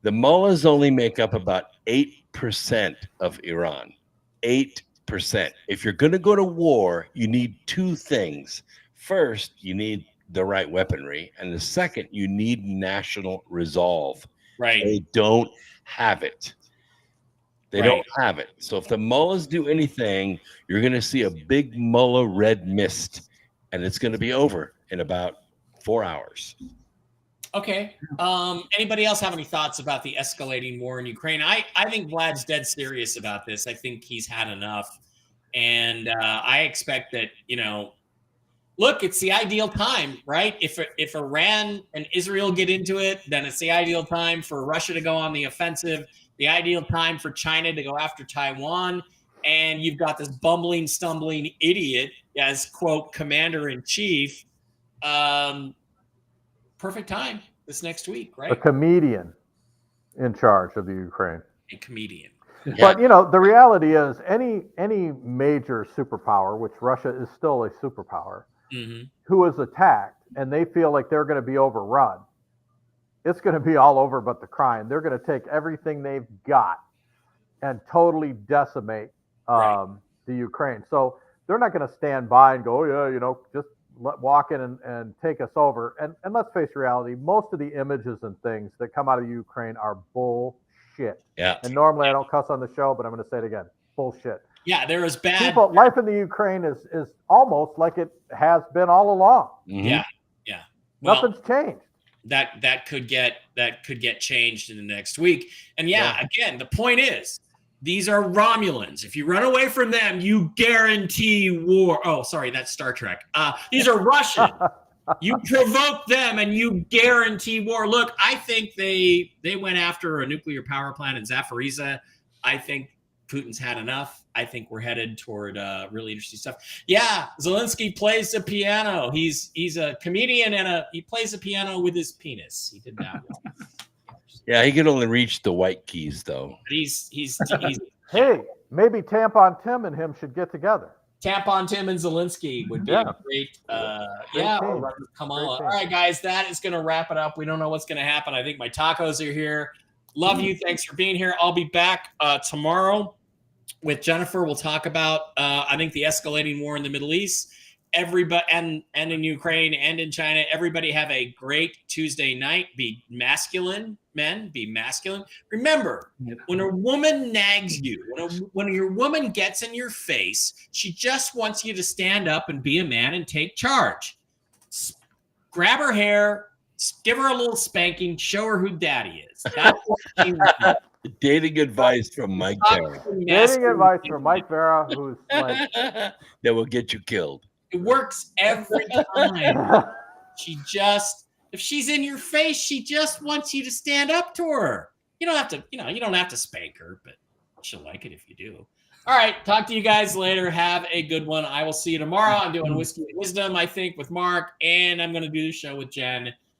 The mullahs only make up about 8% of Iran. 8%. If you're going to go to war, you need two things. First, you need the right weaponry. And the second, you need national resolve. Right. They don't have it. They don't have it. So if the mullahs do anything, you're going to see a big mullah red mist, and it's going to be over in about 4 hours. Okay. Anybody else have any thoughts about the escalating war in Ukraine? I think Vlad's dead serious about this. I think he's had enough. And I expect that, look, it's the ideal time, right? If Iran and Israel get into it, then it's the ideal time for Russia to go on the offensive, the ideal time for China to go after Taiwan. And you've got this bumbling, stumbling idiot as, quote, commander-in-chief. Perfect time this next week, right? A comedian in charge of the Ukraine. A comedian. But the reality is, any major superpower, which Russia is still a superpower, who is attacked and they feel like they're going to be overrun, it's going to be all over but the crying. They're going to take everything they've got and totally decimate the Ukraine. So they're not going to stand by and go, oh, yeah, just walk in and take us over. And let's face reality, most of the images and things that come out of Ukraine are bullshit. Yeah. And normally I don't cuss on the show, but I'm going to say it again. Bullshit. Yeah, there is bad. Life in the Ukraine is almost like it has been all along. Yeah. Well, nothing's changed. That could get changed in the next week. And again, the point is, these are Romulans. If you run away from them, you guarantee war. Oh, sorry, that's Star Trek. These are Russian. You provoke them and you guarantee war. Look, I think they went after a nuclear power plant in Zaporizhia. I think Putin's had enough. I think we're headed toward really interesting stuff. Yeah, Zelensky plays the piano. He's a comedian and he plays the piano with his penis. He did that well. Yeah, he can only reach the white keys though. He's Hey, maybe Tampon Tim and him should get together. Tampon Tim and Zelensky would be a great come on. All right, guys, that is going to wrap it up. We don't know what's going to happen. I think my tacos are here. Love you. Thanks for being here. I'll be back tomorrow with Jennifer. We'll talk about, I think, the escalating war in the Middle East. Everybody and in Ukraine and in China. Everybody have a great Tuesday night. Be masculine, men. Be masculine. Remember, when a woman nags you, when your woman gets in your face, she just wants you to stand up and be a man and take charge. Grab her hair, give her a little spanking, show her who daddy is. That's what she wants. Dating advice from Mike Vera. Dating advice from Mike Vera, who's like that will get you killed. It works every time. If she's in your face, she just wants you to stand up to her. You don't have to spank her, but she'll like it if you do. All right. Talk to you guys later. Have a good one. I will see you tomorrow. I'm doing Whiskey and Wisdom, I think, with Mark, and I'm going to do the show with Jen